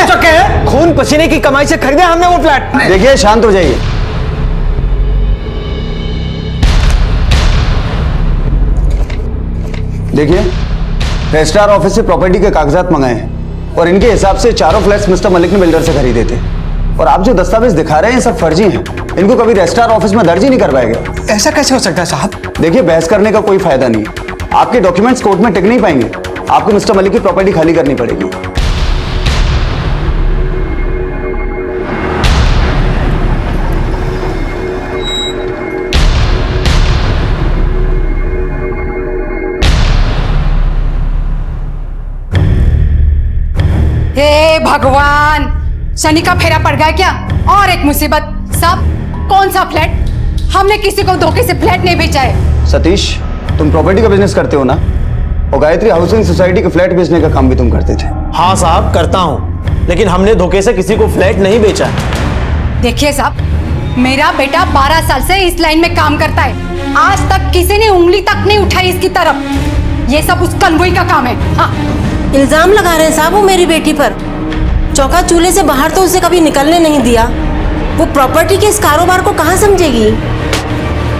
चक्के हैं। खून पसीने की कमाई से खरीदे हमने वो फ्लैट। देखिए, शांत हो जाइए। देखिए, रजिस्ट्रार ऑफिस से प्रॉपर्टी के कागजात मंगाए हैं और इनके हिसाब से चारों फ्लैट्स मिस्टर मलिक ने बिल्डर से खरीदे थे। और आप जो दस्तावेज दिखा रहे हैं सब फर्जी हैं। इनको कभी रजिस्ट्रार ऑफिस में दर्ज ही नहीं करवाया गया। ऐसा कैसे हो सकता है साहब? देखिए, बहस करने का कोई फायदा नहीं है। आपके डॉक्यूमेंट्स कोर्ट में टिक नहीं पाएंगे। आपको मिस्टर मलिक की प्रॉपर्टी खाली करनी पड़ेगी। हे भगवान, शनि का फेरा पड़ गया क्या? और एक मुसीबत। साहब, कौन सा फ्लैट? हमने किसी को धोखे से फ्लैट नहीं बेचा है। सतीश, तुम प्रॉपर्टी का बिजनेस करते हो ना? और गायत्री हाउसिंग सोसाइटी के फ्लैट बेचने का काम भी तुम करते थे। हाँ साहब, करता हूँ, लेकिन हमने धोखे से किसी को फ्लैट नहीं बेचा है। देखिए साहब, मेरा बेटा 12 साल से इस लाइन में काम करता है। आज तक किसी ने उंगली तक नहीं उठाई इसकी तरफ। ये सब उस कन्वोई का काम है। हाँ, इल्जाम लगा रहे हैं साहब वो मेरी बेटी पर। चौका चूल्हे से बाहर तो उसे कभी निकलने नहीं दिया। वो प्रॉपर्टी के इस कारोबार को कहाँ समझेगी?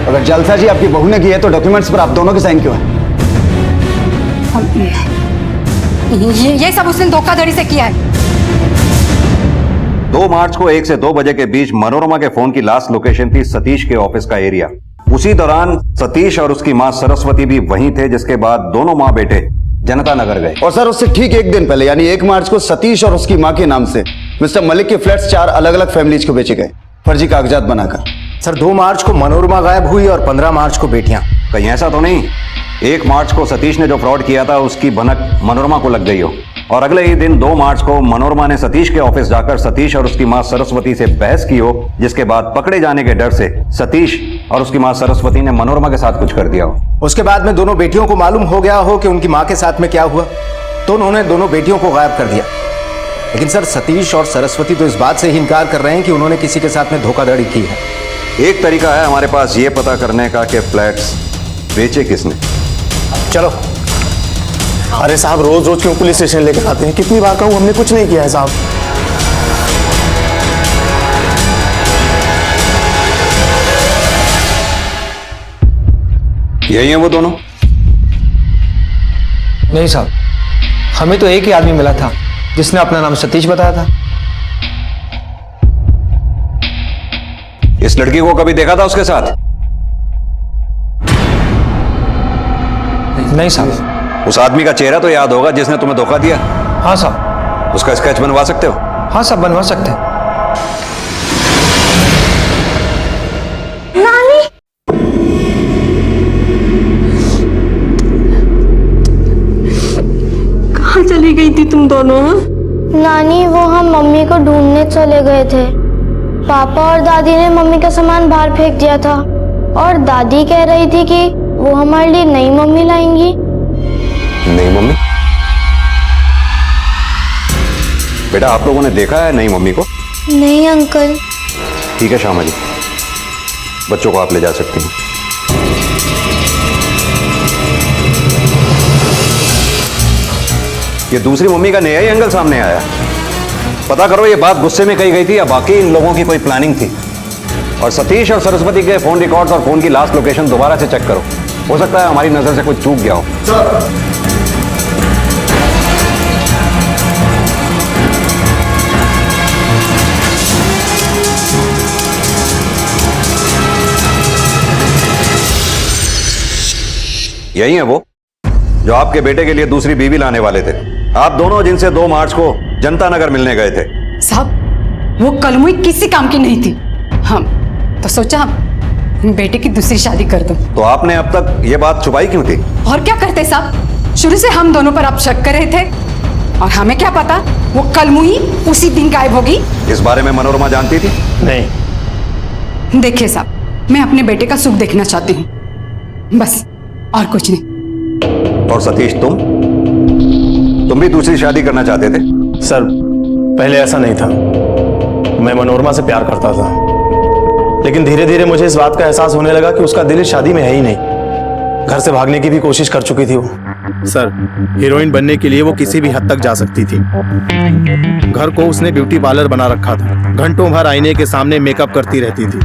अगर जलसा आपकी बहू ने की है तो डॉक्यूमेंट्स पर आप दोनों के साइन क्यों है? ये सब उसने धोखाधड़ी से किया है। 2 मार्च को 1 से 2 बजे के बीच मनोरमा के फोन की लास्ट लोकेशन थी सतीश के ऑफिस का एरिया। उसी दौरान सतीश और उसकी मां सरस्वती भी वहीं थे, जिसके बाद दोनों मां बेटे जनता नगर गए। और सर, उससे ठीक 1 दिन पहले यानी 1 मार्च को सतीश और उसकी मां के नाम से मिस्टर मलिक के फ्लैट्स 4 अलग अलग फैमिलीज को बेचे गए, फर्जी कागजात बनाकर। सर, 2 मार्च को मनोरमा गायब हुई और 15 मार्च को बेटियां। कहीं ऐसा तो नहीं 1 मार्च को सतीश ने जो फ्रॉड किया था उसकी भनक मनोरमा को लग गई हो और अगले ही दिन 2 मार्च को मनोरमा ने सतीश के ऑफिस जाकर सतीश और उसकी मां सरस्वती से बहस की हो, जिसके बाद पकड़े जाने के डर से सतीश और उसकी मां सरस्वती ने मनोरमा के साथ कुछ कर दिया हो। उसके बाद में दोनों बेटियों को मालूम हो गया हो कि उनकी मां के साथ में क्या हुआ, तो उन्होंने दोनों बेटियों को गायब कर दिया। लेकिन सर, सतीश और सरस्वती तो इस बात से ही इनकार कर रहे हैं कि उन्होंने किसी के साथ में धोखाधड़ी की है। एक तरीका है हमारे पास ये पता करने का कि फ्लैट्स बेचे किसने। चलो। अरे साहब, रोज रोज क्यों पुलिस स्टेशन लेकर आते हैं? कितनी बार कहूं, हमने कुछ नहीं किया है साहब। यही है वो दोनों? नहीं साहब, हमें तो एक ही आदमी मिला था जिसने अपना नाम सतीश बताया था। इस लड़की को कभी देखा था उसके साथ? नहीं साहब। उस आदमी का चेहरा तो याद होगा जिसने तुम्हें धोखा दिया? हाँ साहब। उसका स्केच बनवा सकते हो? हाँ साहब, बनवा सकते हैं। नानी, कहाँ चली गई थी तुम दोनों? नानी, वो हम मम्मी को ढूंढने चले गए थे। पापा और दादी ने मम्मी का सामान बाहर फेंक दिया था और दादी कह रही थी कि वो हमारे लिए नई मम्मी लाएंगी। नई मम्मी? बेटा आप लोगों ने देखा है नई मम्मी को? नहीं अंकल। ठीक है श्यामा जी, बच्चों को आप ले जा सकती हैं। ये दूसरी मम्मी का नया ही एंगल सामने आया। पता करो ये बात गुस्से में कही गई थी या बाकी इन लोगों की कोई प्लानिंग थी। और सतीश और सरस्वती के फोन रिकॉर्ड्स और फोन की लास्ट लोकेशन दोबारा से चेक करो, हो सकता है हमारी नजर से कुछ चूक गया हो। यही है वो जो आपके बेटे के लिए दूसरी बीवी लाने वाले थे, आप दोनों जिनसे 2 मार्च को जनता नगर मिलने गए थे। साहब वो कलमुई किसी काम की नहीं थी, हम तो सोचा बेटे की दूसरी शादी कर दो। तो आपने अब तक ये बात छुपाई क्यों थी? और क्या करते साहब, शुरू से हम दोनों पर आप शक कर रहे थे और हमें क्या पता वो कलमुई उसी दिन गायब होगी। इस बारे में मनोरमा जानती थी? नहीं। देखिए साहब, मैं अपने बेटे का सुख देखना चाहती हूँ, बस, और कुछ नहीं। और सतीश तुम भी दूसरी शादी करना चाहते थे? सर पहले ऐसा नहीं था, मैं मनोरमा से प्यार करता था, लेकिन धीरे धीरे मुझे इस बात का एहसास होने लगा कि उसका दिल इस शादी में है ही नहीं। घर से भागने की भी कोशिश कर चुकी थी वो। सर हीरोइन बनने के लिए वो किसी भी हद तक जा सकती थी। घर को उसने ब्यूटी पार्लर बना रखा था, घंटों भर आईने के सामने मेकअप करती रहती थी,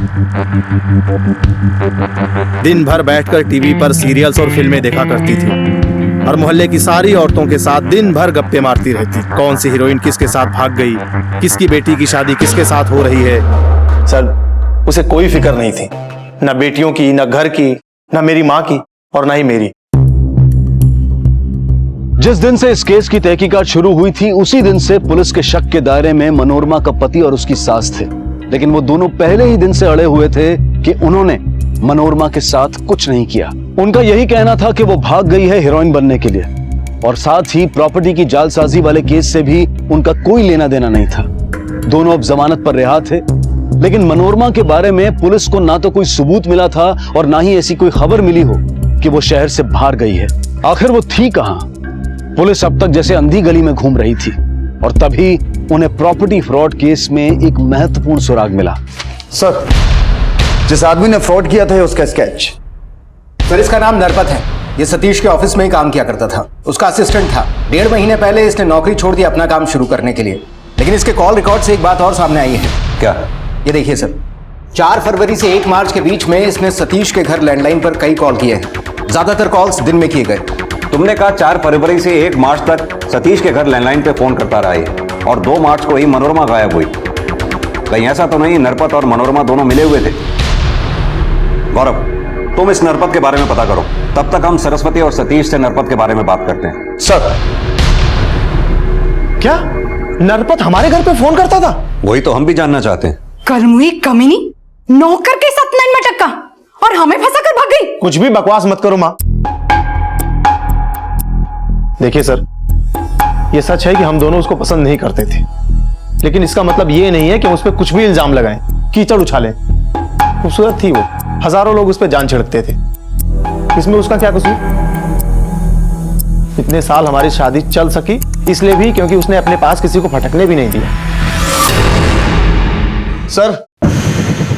दिन भर बैठकर टीवी पर सीरियल्स और फिल्में देखा करती थी और मोहल्ले की सारी औरतों के साथ दिन भर गप्पे मारती रहती। कौन सी हीरोइन किसके साथ भाग गई, किसकी बेटी की शादी किसके साथ हो रही है। सर उसे कोई फिक्र नहीं थी, न बेटियों की, न घर की, न मेरी माँ की और न ही मेरी। जिस दिन से इस केस की तहकीकात शुरू हुई थी उसी दिन से पुलिस के शक के दायरे में मनोरमा का पति और उसकी सास थे, लेकिन वो दोनों पहले ही दिन से अड़े हुए थे कि उन्होंने मनोरमा के साथ कुछ नहीं किया। उनका यही कहना था कि वो भाग गई है हीरोइन बनने के लिए, और साथ ही प्रॉपर्टी की जालसाजी वाले केस से भी उनका कोई लेना देना नहीं था। दोनों अब जमानत पर रिहा थे, लेकिन मनोरमा के बारे में पुलिस को ना तो कोई सबूत मिला था और ना ही ऐसी कोई खबर मिली हो कि वो शहर से बाहर गई है। आखिर वो थी कहां? पुलिस अब तक जैसे अंधी गली में घूम रही थी, और तभी उन्हें प्रॉपर्टी फ्रॉड केस में एक महत्वपूर्ण सुराग मिला। सर, जिस आदमी ने फ्रॉड किया था उसका स्केच। सर, इसका नाम नरपत है। ये सतीश के ऑफिस में ही काम किया करता था, उसका असिस्टेंट था। 1.5 महीने पहले इसने नौकरी छोड़ दी अपना काम शुरू करने के लिए, लेकिन इसके कॉल रिकॉर्ड से एक बात और सामने आई है। क्या? ये देखिए सर, 4 फरवरी से 1 मार्च के बीच में इसने सतीश के घर लैंडलाइन पर कई कॉल किए हैं। ज्यादातर कॉल्स दिन में किए गए। तुमने कहा 4 फरवरी से 1 मार्च तक सतीश के घर लैंडलाइन पे फोन करता रहा है, और 2 मार्च को ही मनोरमा गायब हुई। कहीं ऐसा तो नहीं नरपत और मनोरमा दोनों मिले हुए थे? गौरव, तुम इस नरपत के बारे में पता करो, तब तक हम सरस्वती और सतीश से नरपत के बारे में बात करते हैं। सर, क्या नरपत हमारे घर पे फोन करता था? वही तो हम भी जानना चाहते हैं। कलमुई कमीनी नौकर के साथ लाइन में टक्का और हमें फंसा कर भाग गई। कुछ भी बकवास मत करो माँ। देखिए सर, ये सच है कि हम दोनों उसको पसंद नहीं करते थे, लेकिन इसका मतलब ये नहीं है कि हम उस पर कुछ भी इल्जाम लगाएं, कीचड़ उछालें। खूबसूरत थी वो, हजारों लोग उस पर जान छिड़कते थे, इसमें उसका क्या कसूर? इतने साल हमारी शादी चल सकी इसलिए भी क्योंकि उसने अपने पास किसी को फटकने भी नहीं दिया। सर,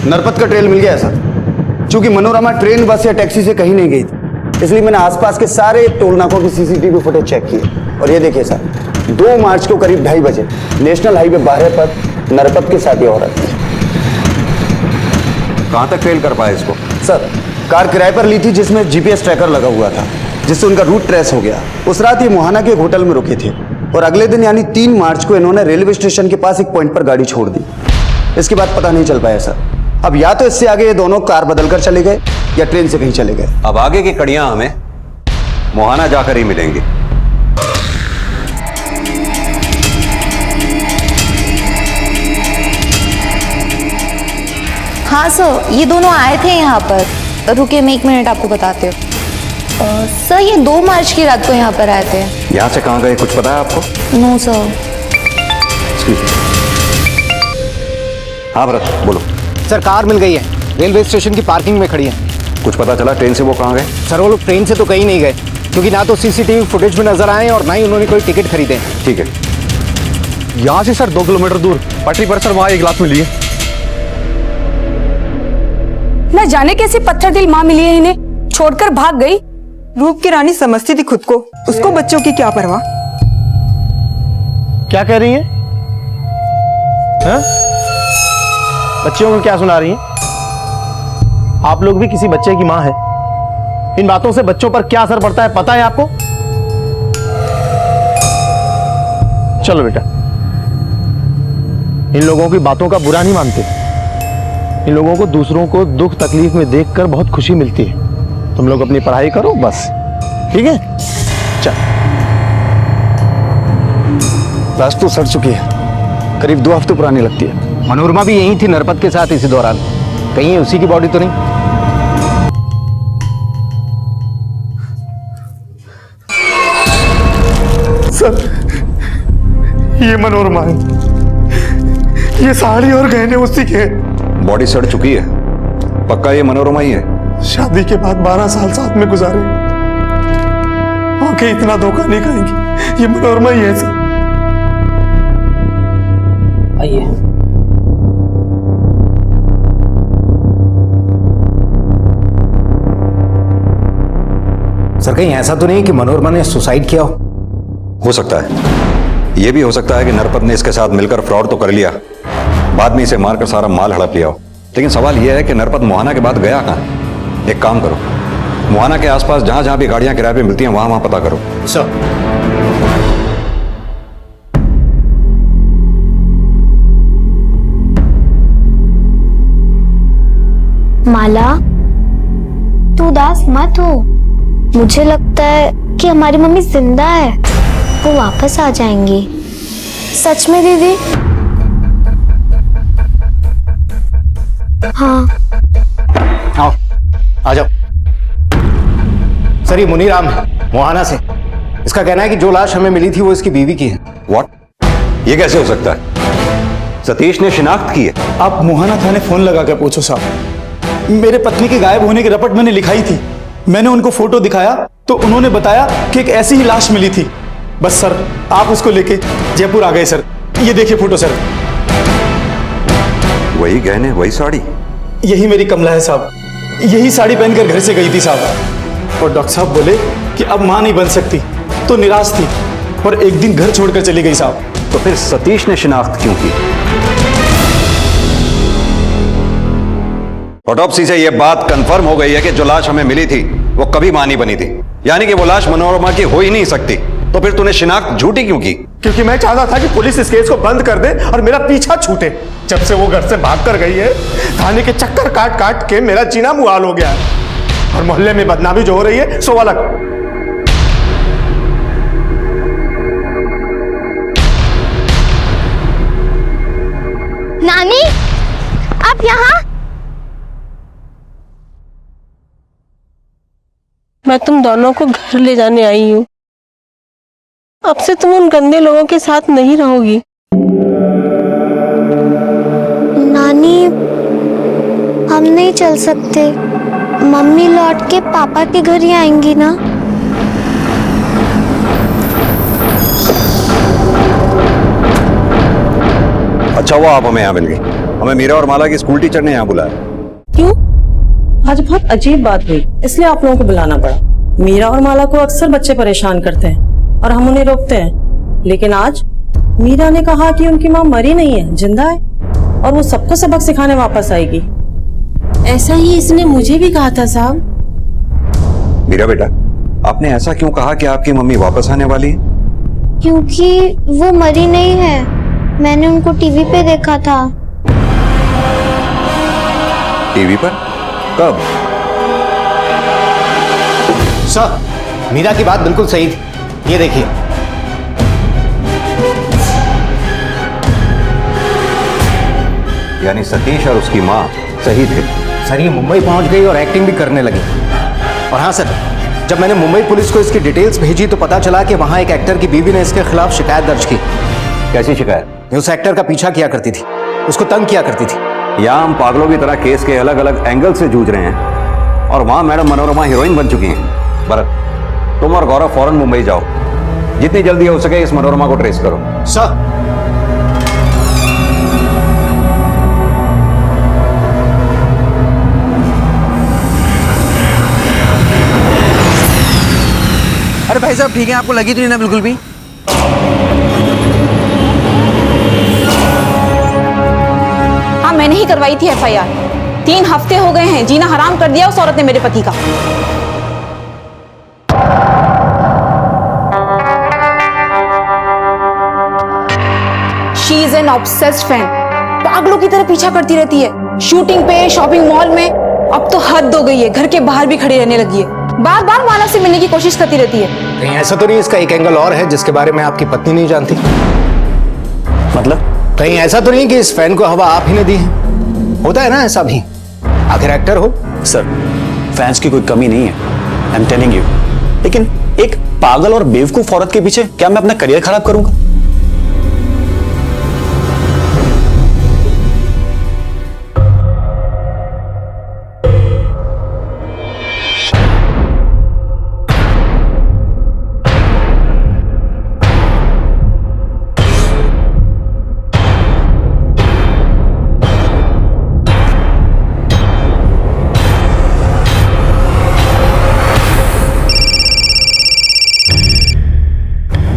नरपत का ट्रेल मिल गया है सर। चूंकि मनोरमा ट्रेन, बस या टैक्सी से कहीं नहीं गई थी, इसलिए मैंने आसपास के सारे टोल नाकों की सीसीटीवी फुटेज चेक किए, और ये देखिए सर, 2 मार्च को करीब 2:30 बजे नेशनल हाईवे 12 पर नरपत के साथ ये औरत थी। कहां तक ट्रेल कर पाए इसको? सर, कार किराए पर ली थी जिसमें जीपीएस ट्रैकर लगा हुआ था, जिससे उनका रूट ट्रेस हो गया। उस रात ये मोहाना के एक होटल में रुके थे, और अगले दिन यानी 3 मार्च को इन्होंने रेलवे स्टेशन के पास एक पॉइंट पर गाड़ी छोड़ दी। इसके बाद पता नहीं चल पाया सर। अब या तो इससे आगे ये दोनों कार बदलकर चले गए या ट्रेन से कहीं चले गए। अब आगे की कड़ियां हमें मोहाना जाकर ही मिलेंगी। हाँ सर, ये दोनों आए थे यहाँ पर। रुके, मैं 1 मिनट आपको बताती हूँ। सर, ये 2 मार्च की रात को यहाँ पर आए थे। यहां से कहां गए, कुछ पता है आपको? No sir. हाँ भरत बोलो। सर कार मिल गई है, रेलवे स्टेशन की पार्किंग में खड़ी है। कुछ पता चला ट्रेन से वो कहाँ गए? सर वो लोग ट्रेन से तो कहीं नहीं गए, क्योंकि ना तो सीसीटीवी फुटेज में नजर आए और ना ही उन्होंने कोई टिकट खरीदे। ठीक है। यहाँ से सर 2 किलोमीटर दूर पटरी पर सर वहाँ एक लाश मिली है। न जाने कैसी पत्थर दिल माँ मिली है इन्हें, छोड़कर भाग गई। रूप की रानी समझती थी खुद को, उसको बच्चों की क्या परवाह। क्या कह रही हैं? हाँ? बच्चियों को क्या सुना रही हैं? आप लोग भी किसी बच्चे की माँ है। इन बातों से बच्चों पर क्या असर पड़ता है पता है आपको? चलो बेटा, इन लोगों की बातों का बुरा नहीं मानते। इन लोगों को दूसरों को दुख तकलीफ में देखकर बहुत खुशी मिलती है। तुम लोग अपनी पढ़ाई करो बस, ठीक है? चल। लाश तो सड़ चुकी है, करीब 2 हफ्ते पुरानी लगती है। मनोरमा भी यहीं थी नरपत के साथ इसी दौरान, कहीं उसी की बॉडी तो नहीं? सर ये मनोरमा है, ये साड़ी और गहने उसी के हैं। बॉडी सड़ चुकी है, पक्का ये मनोरमा ही है? शादी के बाद 12 साल साथ में गुजारे, आंखें इतना धोखा नहीं खाएंगी। ये मनोरमा ही है सर। आइए। सर कहीं ऐसा तो नहीं कि मनोरमा ने सुसाइड किया हो सकता है। यह भी हो सकता है कि नरपत ने इसके साथ मिलकर फ्रॉड तो कर लिया, बाद में इसे मारकर सारा माल हड़प लिया हो। लेकिन सवाल यह है कि नरपत मोहाना के बाद गया कहां? एक काम करो, मोहाना के आसपास जहां जहां भी गाड़ियां किराए पे मिलती हैं वहां वहां पता करो। सर माला, तू उदास मत हो। मुझे लगता है कि हमारी मम्मी जिंदा है, वो वापस आ जाएंगी। सच में दीदी? हाँ। आओ, आ जाओ। सर ये मुनीराम है, मोहाना से। इसका कहना है कि जो लाश हमें मिली थी वो इसकी बीवी की है। व्हाट? ये कैसे हो सकता है? सतीश ने शिनाख्त की है? आप मोहाना थाने फोन लगा कर पूछो साहब। मेरे पत्नी के गायब होने की रपट मैंने लिखाई थी, मैंने उनको फोटो दिखाया तो उन्होंने बताया कि एक ऐसी ही लाश मिली थी। बस सर आप उसको लेके जयपुर आ गए सर। ये देखिए फोटो सर। वही गहने, वही साड़ी? यही मेरी कमला है साहब, यही साड़ी पहनकर घर से गई थी साहब। और डॉक्टर साहब बोले कि अब मां नहीं बन सकती, तो निराश थी और एक दिन घर छोड़कर चली गई साहब। तो फिर सतीश ने शिनाख्त क्यों की? ऑटोप्सी से यह बात कंफर्म हो गई है कि जो लाश हमें मिली थी वो कभी मां नहीं बनी थी, यानी कि वो लाश मनोरमा की हो ही नहीं सकती। तो फिर तूने शिनाख्त झूठी क्यों की? क्योंकि मैं चाहता था कि पुलिस इस केस को बंद कर दे और मेरा पीछा छूटे। जब से वो घर से भाग कर गई है, थाने के चक्कर काट काट के मेरा जीना मुहाल हो गया है। और मोहल्ले में बदनामी जो हो रही है सो अलग। नानी, आप यहाँ? मैं तुम दोनों को घर ले जाने आई हूँ। अब से तुम उन गंदे लोगों के साथ नहीं रहोगी। नानी, हम नहीं चल सकते। मम्मी लौट के पापा के घर ही आएंगी ना? अच्छा हुआ आप हमें यहाँ मिल गई। हमें मीरा और माला की स्कूल टीचर ने यहाँ बुलाया। क्यों? आज बहुत अजीब बात हुई, इसलिए आप लोगों को बुलाना पड़ा। मीरा और माला को अक्सर बच्चे परेशान करते हैं और हम उन्हें रोकते हैं, लेकिन आज मीरा ने कहा कि उनकी माँ मरी नहीं है, जिंदा है और वो सबको सबक सिखाने वापस आएगी। ऐसा ही इसने मुझे भी कहा था साहब। मीरा बेटा, आपने ऐसा क्यों कहा कि आपकी मम्मी वापस आने वाली है? क्योंकि वो मरी नहीं है, मैंने उनको टीवी पे देखा था। टीवी पर? कब? सर मीरा की बात बिल्कुल सही थी, ये देखिए। यानी सतीश और उसकी माँ सही थे। सर ये मुंबई पहुंच गई और एक्टिंग भी करने लगी। और हाँ सर, जब मैंने मुंबई पुलिस को इसकी डिटेल्स भेजी तो पता चला कि वहां एक एक्टर की बीवी ने इसके खिलाफ शिकायत दर्ज की। कैसी शिकायत? उस एक्टर का पीछा किया करती थी। उसको तंग किया करती थी। यहाँ हम पागलों की तरह केस के अलग अलग एंगल से जूझ रहे हैं और वहां मैडम मनोरमा हीरोइन बन चुकी हैं। भरत, तुम और गौरव फौरन मुंबई जाओ, जितनी जल्दी हो सके इस मनोरमा को ट्रेस करो। सर। अरे भाई साहब ठीक है, आपको लगी तो नहीं ना बिल्कुल भी? हाँ मैंने ही करवाई थी एफआईआर। 3 हफ्ते हो गए हैं, जीना हराम कर दिया उस औरत ने मेरे पति का। She is an obsessed fan, पागलों की तरह पीछा करती रहती है, शूटिंग पे, शॉपिंग मॉल में। अब तो हद हो गई है, घर के बाहर भी खड़ी रहने लगी है, बार बार मानव से मिलने की कोशिश करती रहती है। कहीं ऐसा तो नहीं इसका एक एंगल और है जिसके बारे में आपकी पत्नी नहीं जानती? मतलब कहीं ऐसा तो नहीं कि इस फैन को हवा आप ही ने दी है? होता है ना ऐसा भी, आखिर एक्टर हो। सर, फैंस की कोई कमी नहीं है, आई एम टेलिंग यू। लेकिन एक पागल और बेवकूफ औरत के पीछे क्या मैं अपना करियर खराब करूंगा?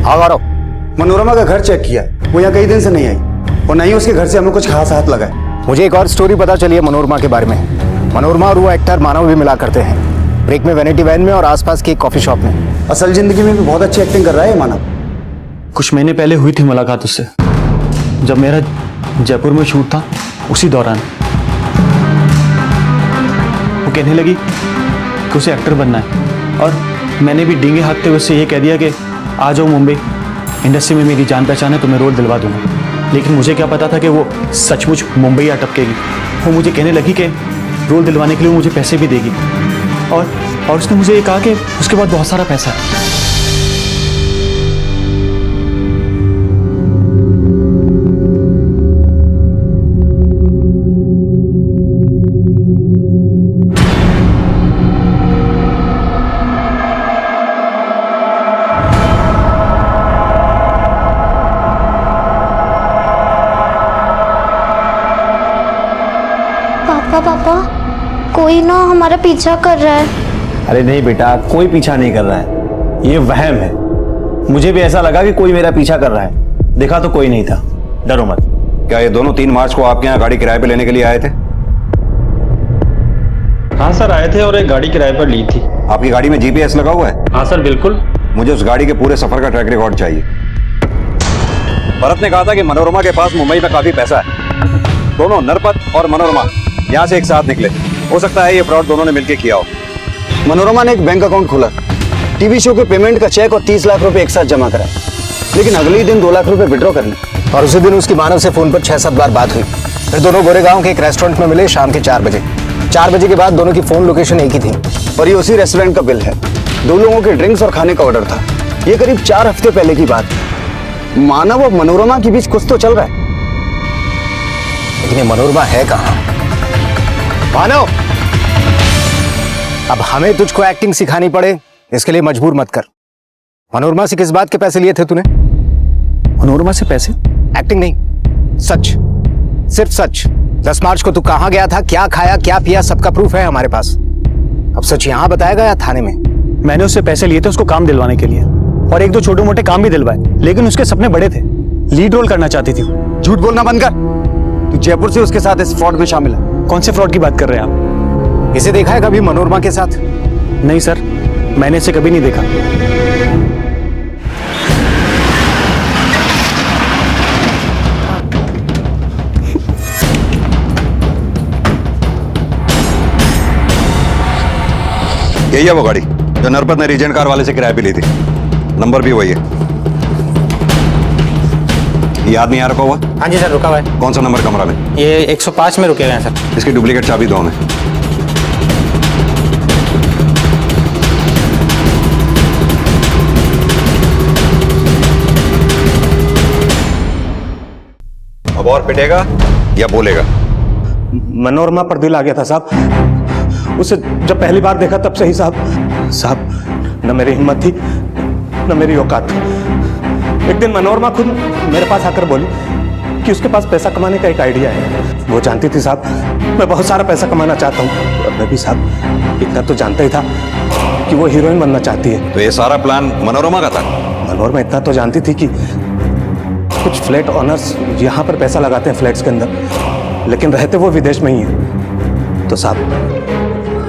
हाँ गौरव, मनोरमा का घर चेक किया, वो यहाँ कई दिन से नहीं आई और नहीं उसके घर से हमें कुछ खास हाथ लगा है। मुझे एक और स्टोरी पता चली है मनोरमा के बारे में। मनोरमा और वो एक्टर मानव भी मिला करते हैं, ब्रेक में वैनिटी वैन में और आसपास की एक कॉफी शॉप में। असल जिंदगी में भी बहुत अच्छी एक्टिंग कर रहा है मानव। कुछ महीने पहले हुई थी मुलाकात उससे, जब मेरा जयपुर में शूट था, उसी दौरान वो कहने लगी कि उसे एक्टर बनना है और मैंने भी डींगे हाँकते हुए उससे ये कह दिया कि आ जाओ मुंबई, इंडस्ट्री में मेरी जान पहचान है, तुम्हें रोल दिलवा दूंगा। लेकिन मुझे क्या पता था कि वो सचमुच मुंबई अटकेगी। वो मुझे कहने लगी कि रोल दिलवाने के लिए वो मुझे पैसे भी देगी और उसने मुझे ये कहा कि उसके बाद बहुत सारा पैसा है। पापा, कोई ना हमारा पीछा कर रहा है। अरे नहीं बेटा, कोई पीछा नहीं कर रहा है, ये वहम है। मुझे भी ऐसा लगा कि कोई मेरा पीछा कर रहा है, देखा तो कोई नहीं था। डरो मत। क्या ये दोनों 3 मार्च को आपके यहाँ गाड़ी किराए पे लेने के लिए आए थे? हाँ सर, आए थे और एक गाड़ी किराए पर ली थी। आपकी गाड़ी में जीपीएस लगा हुआ है? हाँ सर बिल्कुल। मुझे उस गाड़ी के पूरे सफर का ट्रैक रिकॉर्ड चाहिए। भरत ने कहा था कि मनोरमा के पास मुंबई में काफी पैसा है। दोनों नरपत और मनोरमा यहाँ से एक साथ निकले। हो सकता है ये फ्रॉड दोनों ने मिलकर किया हो। मनोरमा ने एक बैंक अकाउंट खोला, टीवी शो के पेमेंट का चेक और 30 लाख रुपए एक साथ जमा कराए, लेकिन अगले ही दिन 2 लाख रुपए विड्रॉ कर लिए और उसी दिन उसकी मानव से फोन पर 6-7 बार बात हुई। फिर दोनों गोरेगांव के एक रेस्टोरेंट में मिले शाम के 4 बजे। 4 बजे के बाद दोनों की फोन लोकेशन एक ही थी और ये उसी रेस्टोरेंट का बिल है। 2 लोगों के ड्रिंक्स और खाने का ऑर्डर था। ये करीब 4 हफ्ते पहले की बात। मानव और मनोरमा के बीच कुछ तो चल रहा है, लेकिन ये मनोरमा है कहाँ? मानव, अब हमें तुझको एक्टिंग सिखानी पड़े इसके लिए मजबूर मत कर। मनोरमा से किस बात के पैसे लिए थे तूने? मनोरमा से पैसे? एक्टिंग नहीं, सच, सिर्फ सच। 10 मार्च को तू कहां गया था, क्या खाया, क्या पिया, सबका प्रूफ है हमारे पास। अब सच यहां बताएगा या थाने में? मैंने उससे पैसे लिए थे उसको काम दिलवाने के लिए और 1-2 छोटे मोटे काम भी दिलवाए, लेकिन उसके सपने बड़े थे। लीड रोल करना चाहती थी। झूठ बोलना बंद कर। तू जयपुर से उसके साथ इस फ्रॉड में शामिल है। कौन से फ्रॉड की बात कर रहे हैं आप? इसे देखा है कभी मनोरमा के साथ? नहीं सर, मैंने इसे कभी नहीं देखा। यही है वो गाड़ी जो नरपत ने रीजेंट कार वाले से किराए पे ली थी। नंबर भी वही है। ये आदमी यहाँ रुका हुआ? हाँ जी सर, रुका हुआ है। कौन सा नंबर कमरा में? ये 105 में रुके हुए हैं सर। इसकी डुप्लीकेट चाबी दो हमें। अब और पिटेगा या बोलेगा? मनोरमा पर दिल आ गया था साहब। उसे जब पहली बार देखा तब से ही साहब न मेरी हिम्मत थी न मेरी औकात थी। एक दिन मनोरमा खुद मेरे पास आकर बोली कि उसके पास पैसा कमाने का एक आइडिया है। वो जानती थी साहब मैं बहुत सारा पैसा कमाना चाहता हूँ, और मैं भी साहब इतना तो जानता ही था कि वो हीरोइन बनना चाहती है। तो ये सारा प्लान मनोरमा का था? मनोरमा इतना तो जानती थी कि कुछ फ्लैट ऑनर्स यहाँ पर पैसा लगाते हैं फ्लैट्स के अंदर, लेकिन रहते वो विदेश में ही है। तो साहब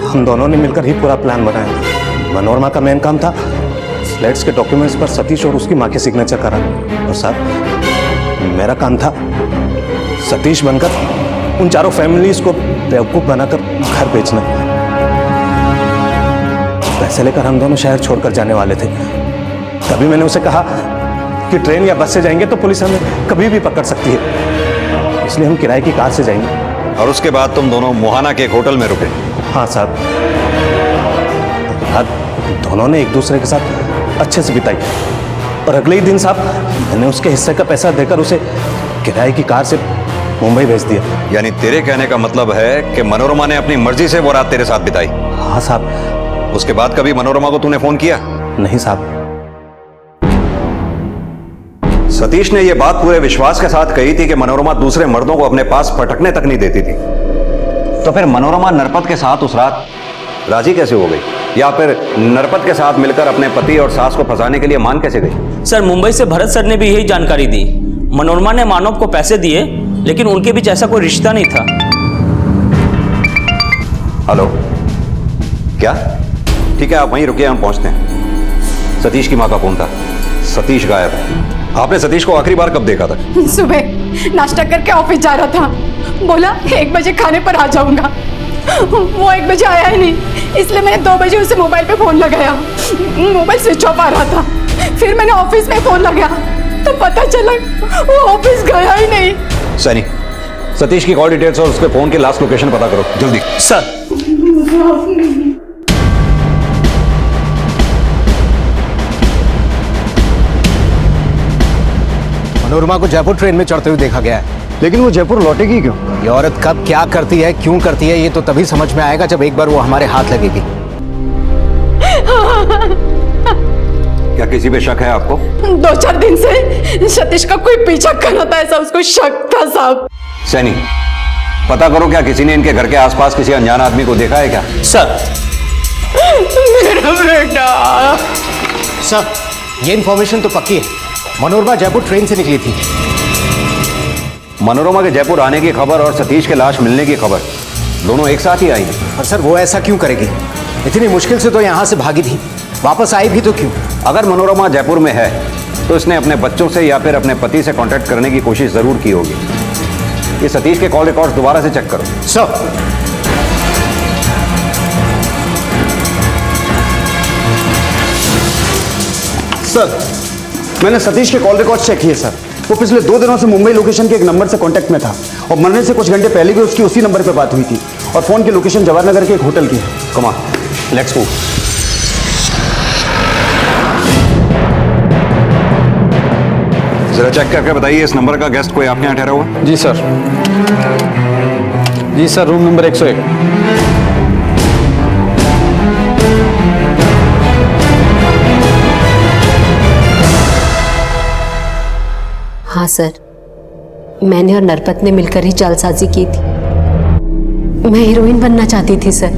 हम दोनों ने मिलकर ही पूरा प्लान बनाया। मनोरमा का मेन काम था फ्लैट्स के डॉक्यूमेंट्स पर सतीश और उसकी माँ के सिग्नेचर कराना, और साहब मेरा काम था सतीश बनकर उन चारों फैमिलीज को बेवकूफ बनाकर घर बेचना। पैसे लेकर हम दोनों शहर छोड़कर जाने वाले थे। तभी मैंने उसे कहा कि ट्रेन या बस से जाएंगे तो पुलिस हमें कभी भी पकड़ सकती है, इसलिए हम किराए की कार से जाएंगे। और उसके बाद तुम दोनों मोहाना के एक होटल में रुके? हाँ साहब, दोनों ने एक दूसरे के साथ अच्छे से बिताई, और अगले ही दिन साहब मैंने उसके हिस्से का पैसा देकर उसे किराए की कार से मुंबई भेज दिया। यानी तेरे कहने का मतलब है कि मनोरमा ने अपनी मर्जी से वो रात तेरे साथ बिताई? हाँ साहब। उसके बाद कभी मनोरमा को तूने फोन किया? नहीं साहब। सतीश ने यह बात पूरे विश्वास के साथ कही थी कि मनोरमा दूसरे मर्दों को अपने पास पटकने तक नहीं देती थी। तो फिर मनोरमा नरपत के साथ उस रात राजी कैसे हो गई, या फिर नरपत के साथ मिलकर अपने पति और सास को फंसाने के लिए मान कैसे गई? सर मुंबई से भरत सर ने भी यही जानकारी दी। मनोरमा ने मानव को पैसे दिए, लेकिन उनके बीच ऐसा कोई रिश्ता नहीं था। हेलो, क्या? ठीक है आप वहीं रुकिए, हम पहुंचते हैं। सतीश की मां का फोन था, सतीश गायब है। आपने सतीश को आखिरी बार कब देखा था? सुबह नाश्ता करके ऑफिस जा रहा था, बोला 1 बजे खाने पर आ जाऊंगा। वो 1 बजे आया ही नहीं, इसलिए मैंने 2 बजे उसे मोबाइल पे फोन लगाया। मोबाइल स्विच ऑफ आ रहा था। फिर मैंने ऑफिस में फोन लगाया तो पता चला वो ऑफिस गया ही नहीं। सैनी, सतीश की कॉल डिटेल्स और उसके फोन की लास्ट लोकेशन पता करो जल्दी। सर। मनोरमा को जयपुर ट्रेन में चढ़ते हुए देखा गया है। लेकिन वो जयपुर लौटेगी क्यों? ये औरत कब क्या करती है, क्यों करती है, ये तो तभी समझ में आएगा जब एक बार वो हमारे हाथ लगेगी। क्या किसी पे शक है आपको? 2-4 दिन से सतीश का कोई पीछा कर रहा था, ऐसा उसको शक था साहब। सैनी, पता करो क्या किसी ने इनके घर के आसपास किसी अनजान आदमी को देखा है क्या? सर। मेरा बेटा। सर, ये इन्फॉर्मेशन तो पक्की है। मनोरमा जयपुर ट्रेन से निकली थी। मनोरमा के जयपुर आने की खबर और सतीश के लाश मिलने की खबर दोनों एक साथ ही आई हैं। पर सर वो ऐसा क्यों करेगी? इतनी मुश्किल से तो यहाँ से भागी थी, वापस आई भी तो क्यों? अगर मनोरमा जयपुर में है तो इसने अपने बच्चों से या फिर अपने पति से कांटेक्ट करने की कोशिश जरूर की होगी। ये सतीश के कॉल रिकॉर्ड्स दोबारा से चेक करो। सर, मैंने सतीश के कॉल रिकॉर्ड्स चेक किए सर। वो पिछले 2 दिनों से मुंबई लोकेशन के एक नंबर से कांटेक्ट में था, और मरने से कुछ घंटे पहले भी उसकी उसी नंबर पे बात हुई थी, और फोन की लोकेशन जवाहर नगर के एक होटल की है। Come on, let's move. जरा चेक करके बताइए इस नंबर का गेस्ट कोई आपके यहाँ ठहरा हुआ? जी सर। जी सर, रूम नंबर 101। हाँ सर, मैंने और नरपत ने मिलकर ही जालसाजी की थी। मैं हीरोइन बनना चाहती थी सर,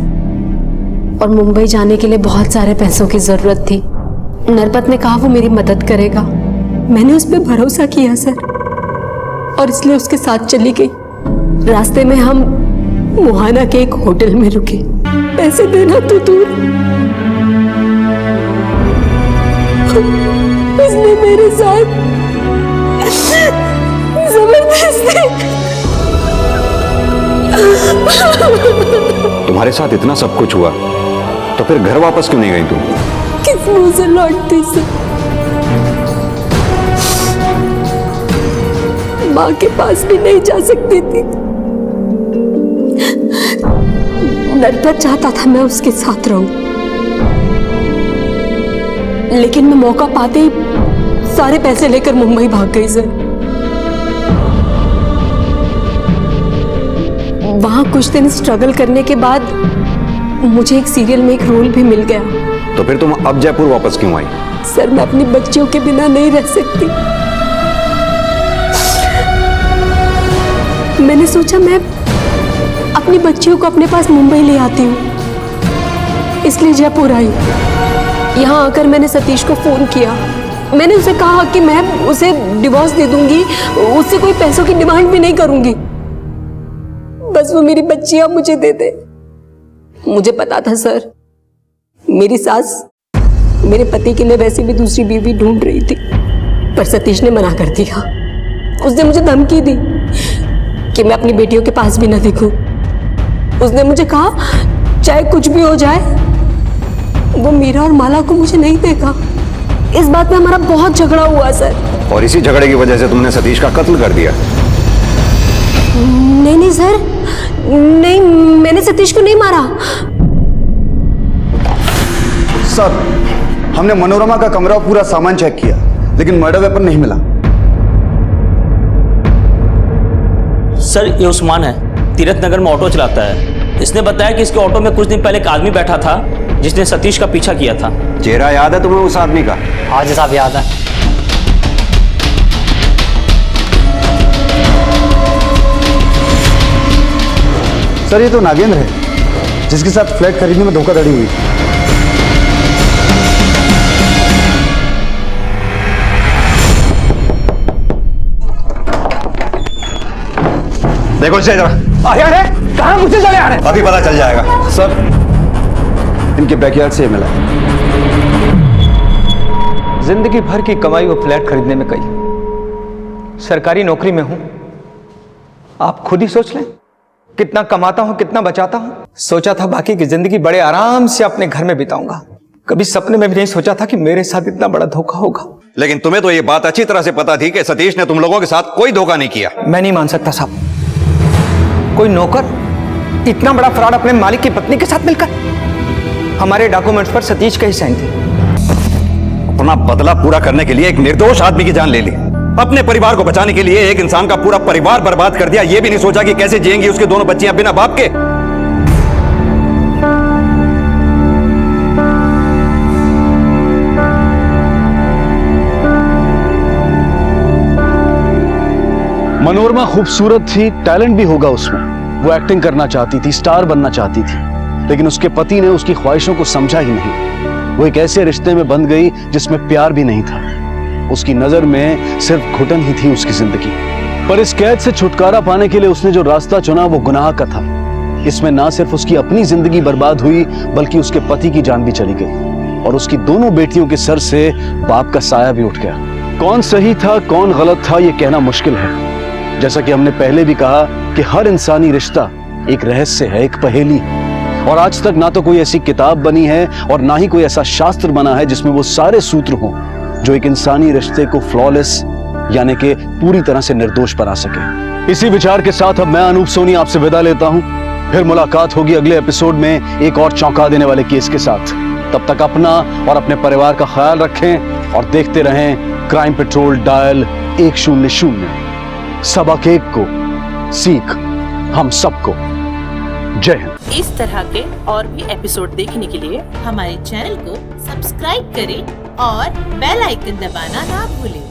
और मुंबई जाने के लिए बहुत सारे पैसों की जरूरत थी। नरपत ने कहा वो मेरी मदद करेगा। मैंने उस पर भरोसा किया सर, और इसलिए उसके साथ चली गई। रास्ते में हम मोहाना के एक होटल में रुके। पैसे देना तो दूर, उसने मेरे साथ जबरदस्ती। तुम्हारे साथ इतना सब कुछ हुआ तो फिर घर वापस क्यों नहीं गई तुम? किस मुंह से लौटती सर? माँ के पास भी नहीं जा सकती थी। नरपत चाहता था मैं उसके साथ रहूं, लेकिन मैं मौका पाते ही सारे पैसे लेकर मुंबई भाग गई सर। वहाँ कुछ दिन स्ट्रगल करने के बाद मुझे एक सीरियल में एक रोल भी मिल गया। तो फिर तुम अब जयपुर वापस क्यों आई? सर मैं अपनी बच्चियों के बिना नहीं रह सकती। मैंने सोचा मैं अपनी बच्चियों को अपने पास मुंबई ले आती हूँ, इसलिए जयपुर आई। यहाँ आकर मैंने सतीश को फोन किया। मैंने उसे कहा कि मैं उसे डिवोर्स दे दूंगी, उससे कोई पैसों की डिमांड भी नहीं करूंगी, बस वो मेरी बच्चियां मुझे दे दे। मुझे पता था सर, मेरी सास मेरे पति के लिए वैसे भी दूसरी बीवी ढूंढ रही थी, पर सतीश ने मना कर दिया। उसने मुझे धमकी दी कि मैं अपनी बेटियों के पास भी न दिखूं। उसने मुझे कहा चाहे कुछ भी हो जाए, वो मीरा और माला को मुझे नहीं देगा। इस बात में हमारा बहुत झगड़ा हुआ सर। और इसी झगड़े की वजह से तुमने सतीश का कत्ल कर दिया? नहीं सर, नहीं, मैंने सतीश को नहीं मारा। सर, हमने मनोरमा का कमरा और पूरा सामान चेक किया, लेकिन मर्डर वेपन नहीं मिला। सर ये उस्मान है, तीरथ नगर में ऑटो चलाता है। इसने बताया कि इसके ऑटो में कुछ दिन पहले एक आदमी बैठा था जिसने सतीश का पीछा किया था। चेहरा याद है तुम्हें उस आदमी का? हाँ जी साहब, याद है। सर ये तो नागेंद्र है, जिसके साथ फ्लैट खरीदने में धोखाधड़ी हुई। देखो इसे जरा। कहाँ मुझसे चले आ रहे हैं? अभी पता चल जाएगा। सर इनके बैकयार्ड से मिला। जिंदगी भर की कमाई वो फ्लैट खरीदने में गई। सरकारी नौकरी में हूं, आप खुद ही सोच लें कितना कमाता हूं, कितना बचाता हूं। सोचा था बाकी की जिंदगी बड़े आराम से अपने घर में बिताऊंगा। कभी सपने में भी नहीं सोचा था कि मेरे साथ इतना बड़ा धोखा होगा। लेकिन तुम्हें तो ये बात अच्छी तरह से पता थी कि सतीश ने तुम लोगों के साथ कोई धोखा नहीं किया। मैं नहीं मान सकता साहब, कोई नौकर इतना बड़ा फ्रॉड अपने मालिक की पत्नी के साथ मिलकर। हमारे डॉक्यूमेंट्स पर सतीश का ही साइन थे। अपना बदला पूरा करने के लिए एक निर्दोष आदमी की जान ले ली। अपने परिवार को बचाने के लिए एक इंसान का पूरा परिवार बर्बाद कर दिया। ये भी नहीं सोचा कि कैसे जिएंगी उसके दोनों बच्चियां बिना बाप के। मनोरमा खूबसूरत थी, टैलेंट भी होगा उसमें। वो एक्टिंग करना चाहती थी, स्टार बनना चाहती थी, लेकिन उसके पति ने उसकी ख्वाहिशों को समझा ही नहीं। वो एक ऐसे रिश्ते में बंध गई जिसमें प्यार भी नहीं था। उसकी नजर में सिर्फ घुटन ही थी उसकी जिंदगी। पर इस कैद से छुटकारा पाने के लिए उसने जो रास्ता चुना वो गुनाह का था। इसमें ना सिर्फ उसकी अपनी जिंदगी बर्बाद हुई, बल्कि उसके पति की जान भी चली गई और उसकी दोनों बेटियों के सर से बाप का साया भी उठ गया। कौन सही था कौन गलत था ये कहना मुश्किल है। जैसा कि हमने पहले भी कहा कि हर इंसानी रिश्ता एक रहस्य है, एक पहेली। और आज तक ना तो कोई ऐसी किताब बनी है और ना ही कोई ऐसा शास्त्र बना है जिसमें वो सारे सूत्र हों जो एक इंसानी रिश्ते को फ्लॉलेस यानी कि पूरी तरह से निर्दोष बना सके। इसी विचार के साथ अब मैं अनूप सोनी आपसे विदा लेता हूं। फिर मुलाकात होगी अगले एपिसोड में एक और चौंका देने वाले केस के साथ। तब तक अपना और अपने परिवार का ख्याल रखें और देखते रहें क्राइम पेट्रोल डायल 100। सबक एक को, सीख हम सबको। जय हिंद। इस तरह के और भी एपिसोड देखने के लिए हमारे चैनल को सब्सक्राइब करें और बेल आइकन दबाना ना भूलें।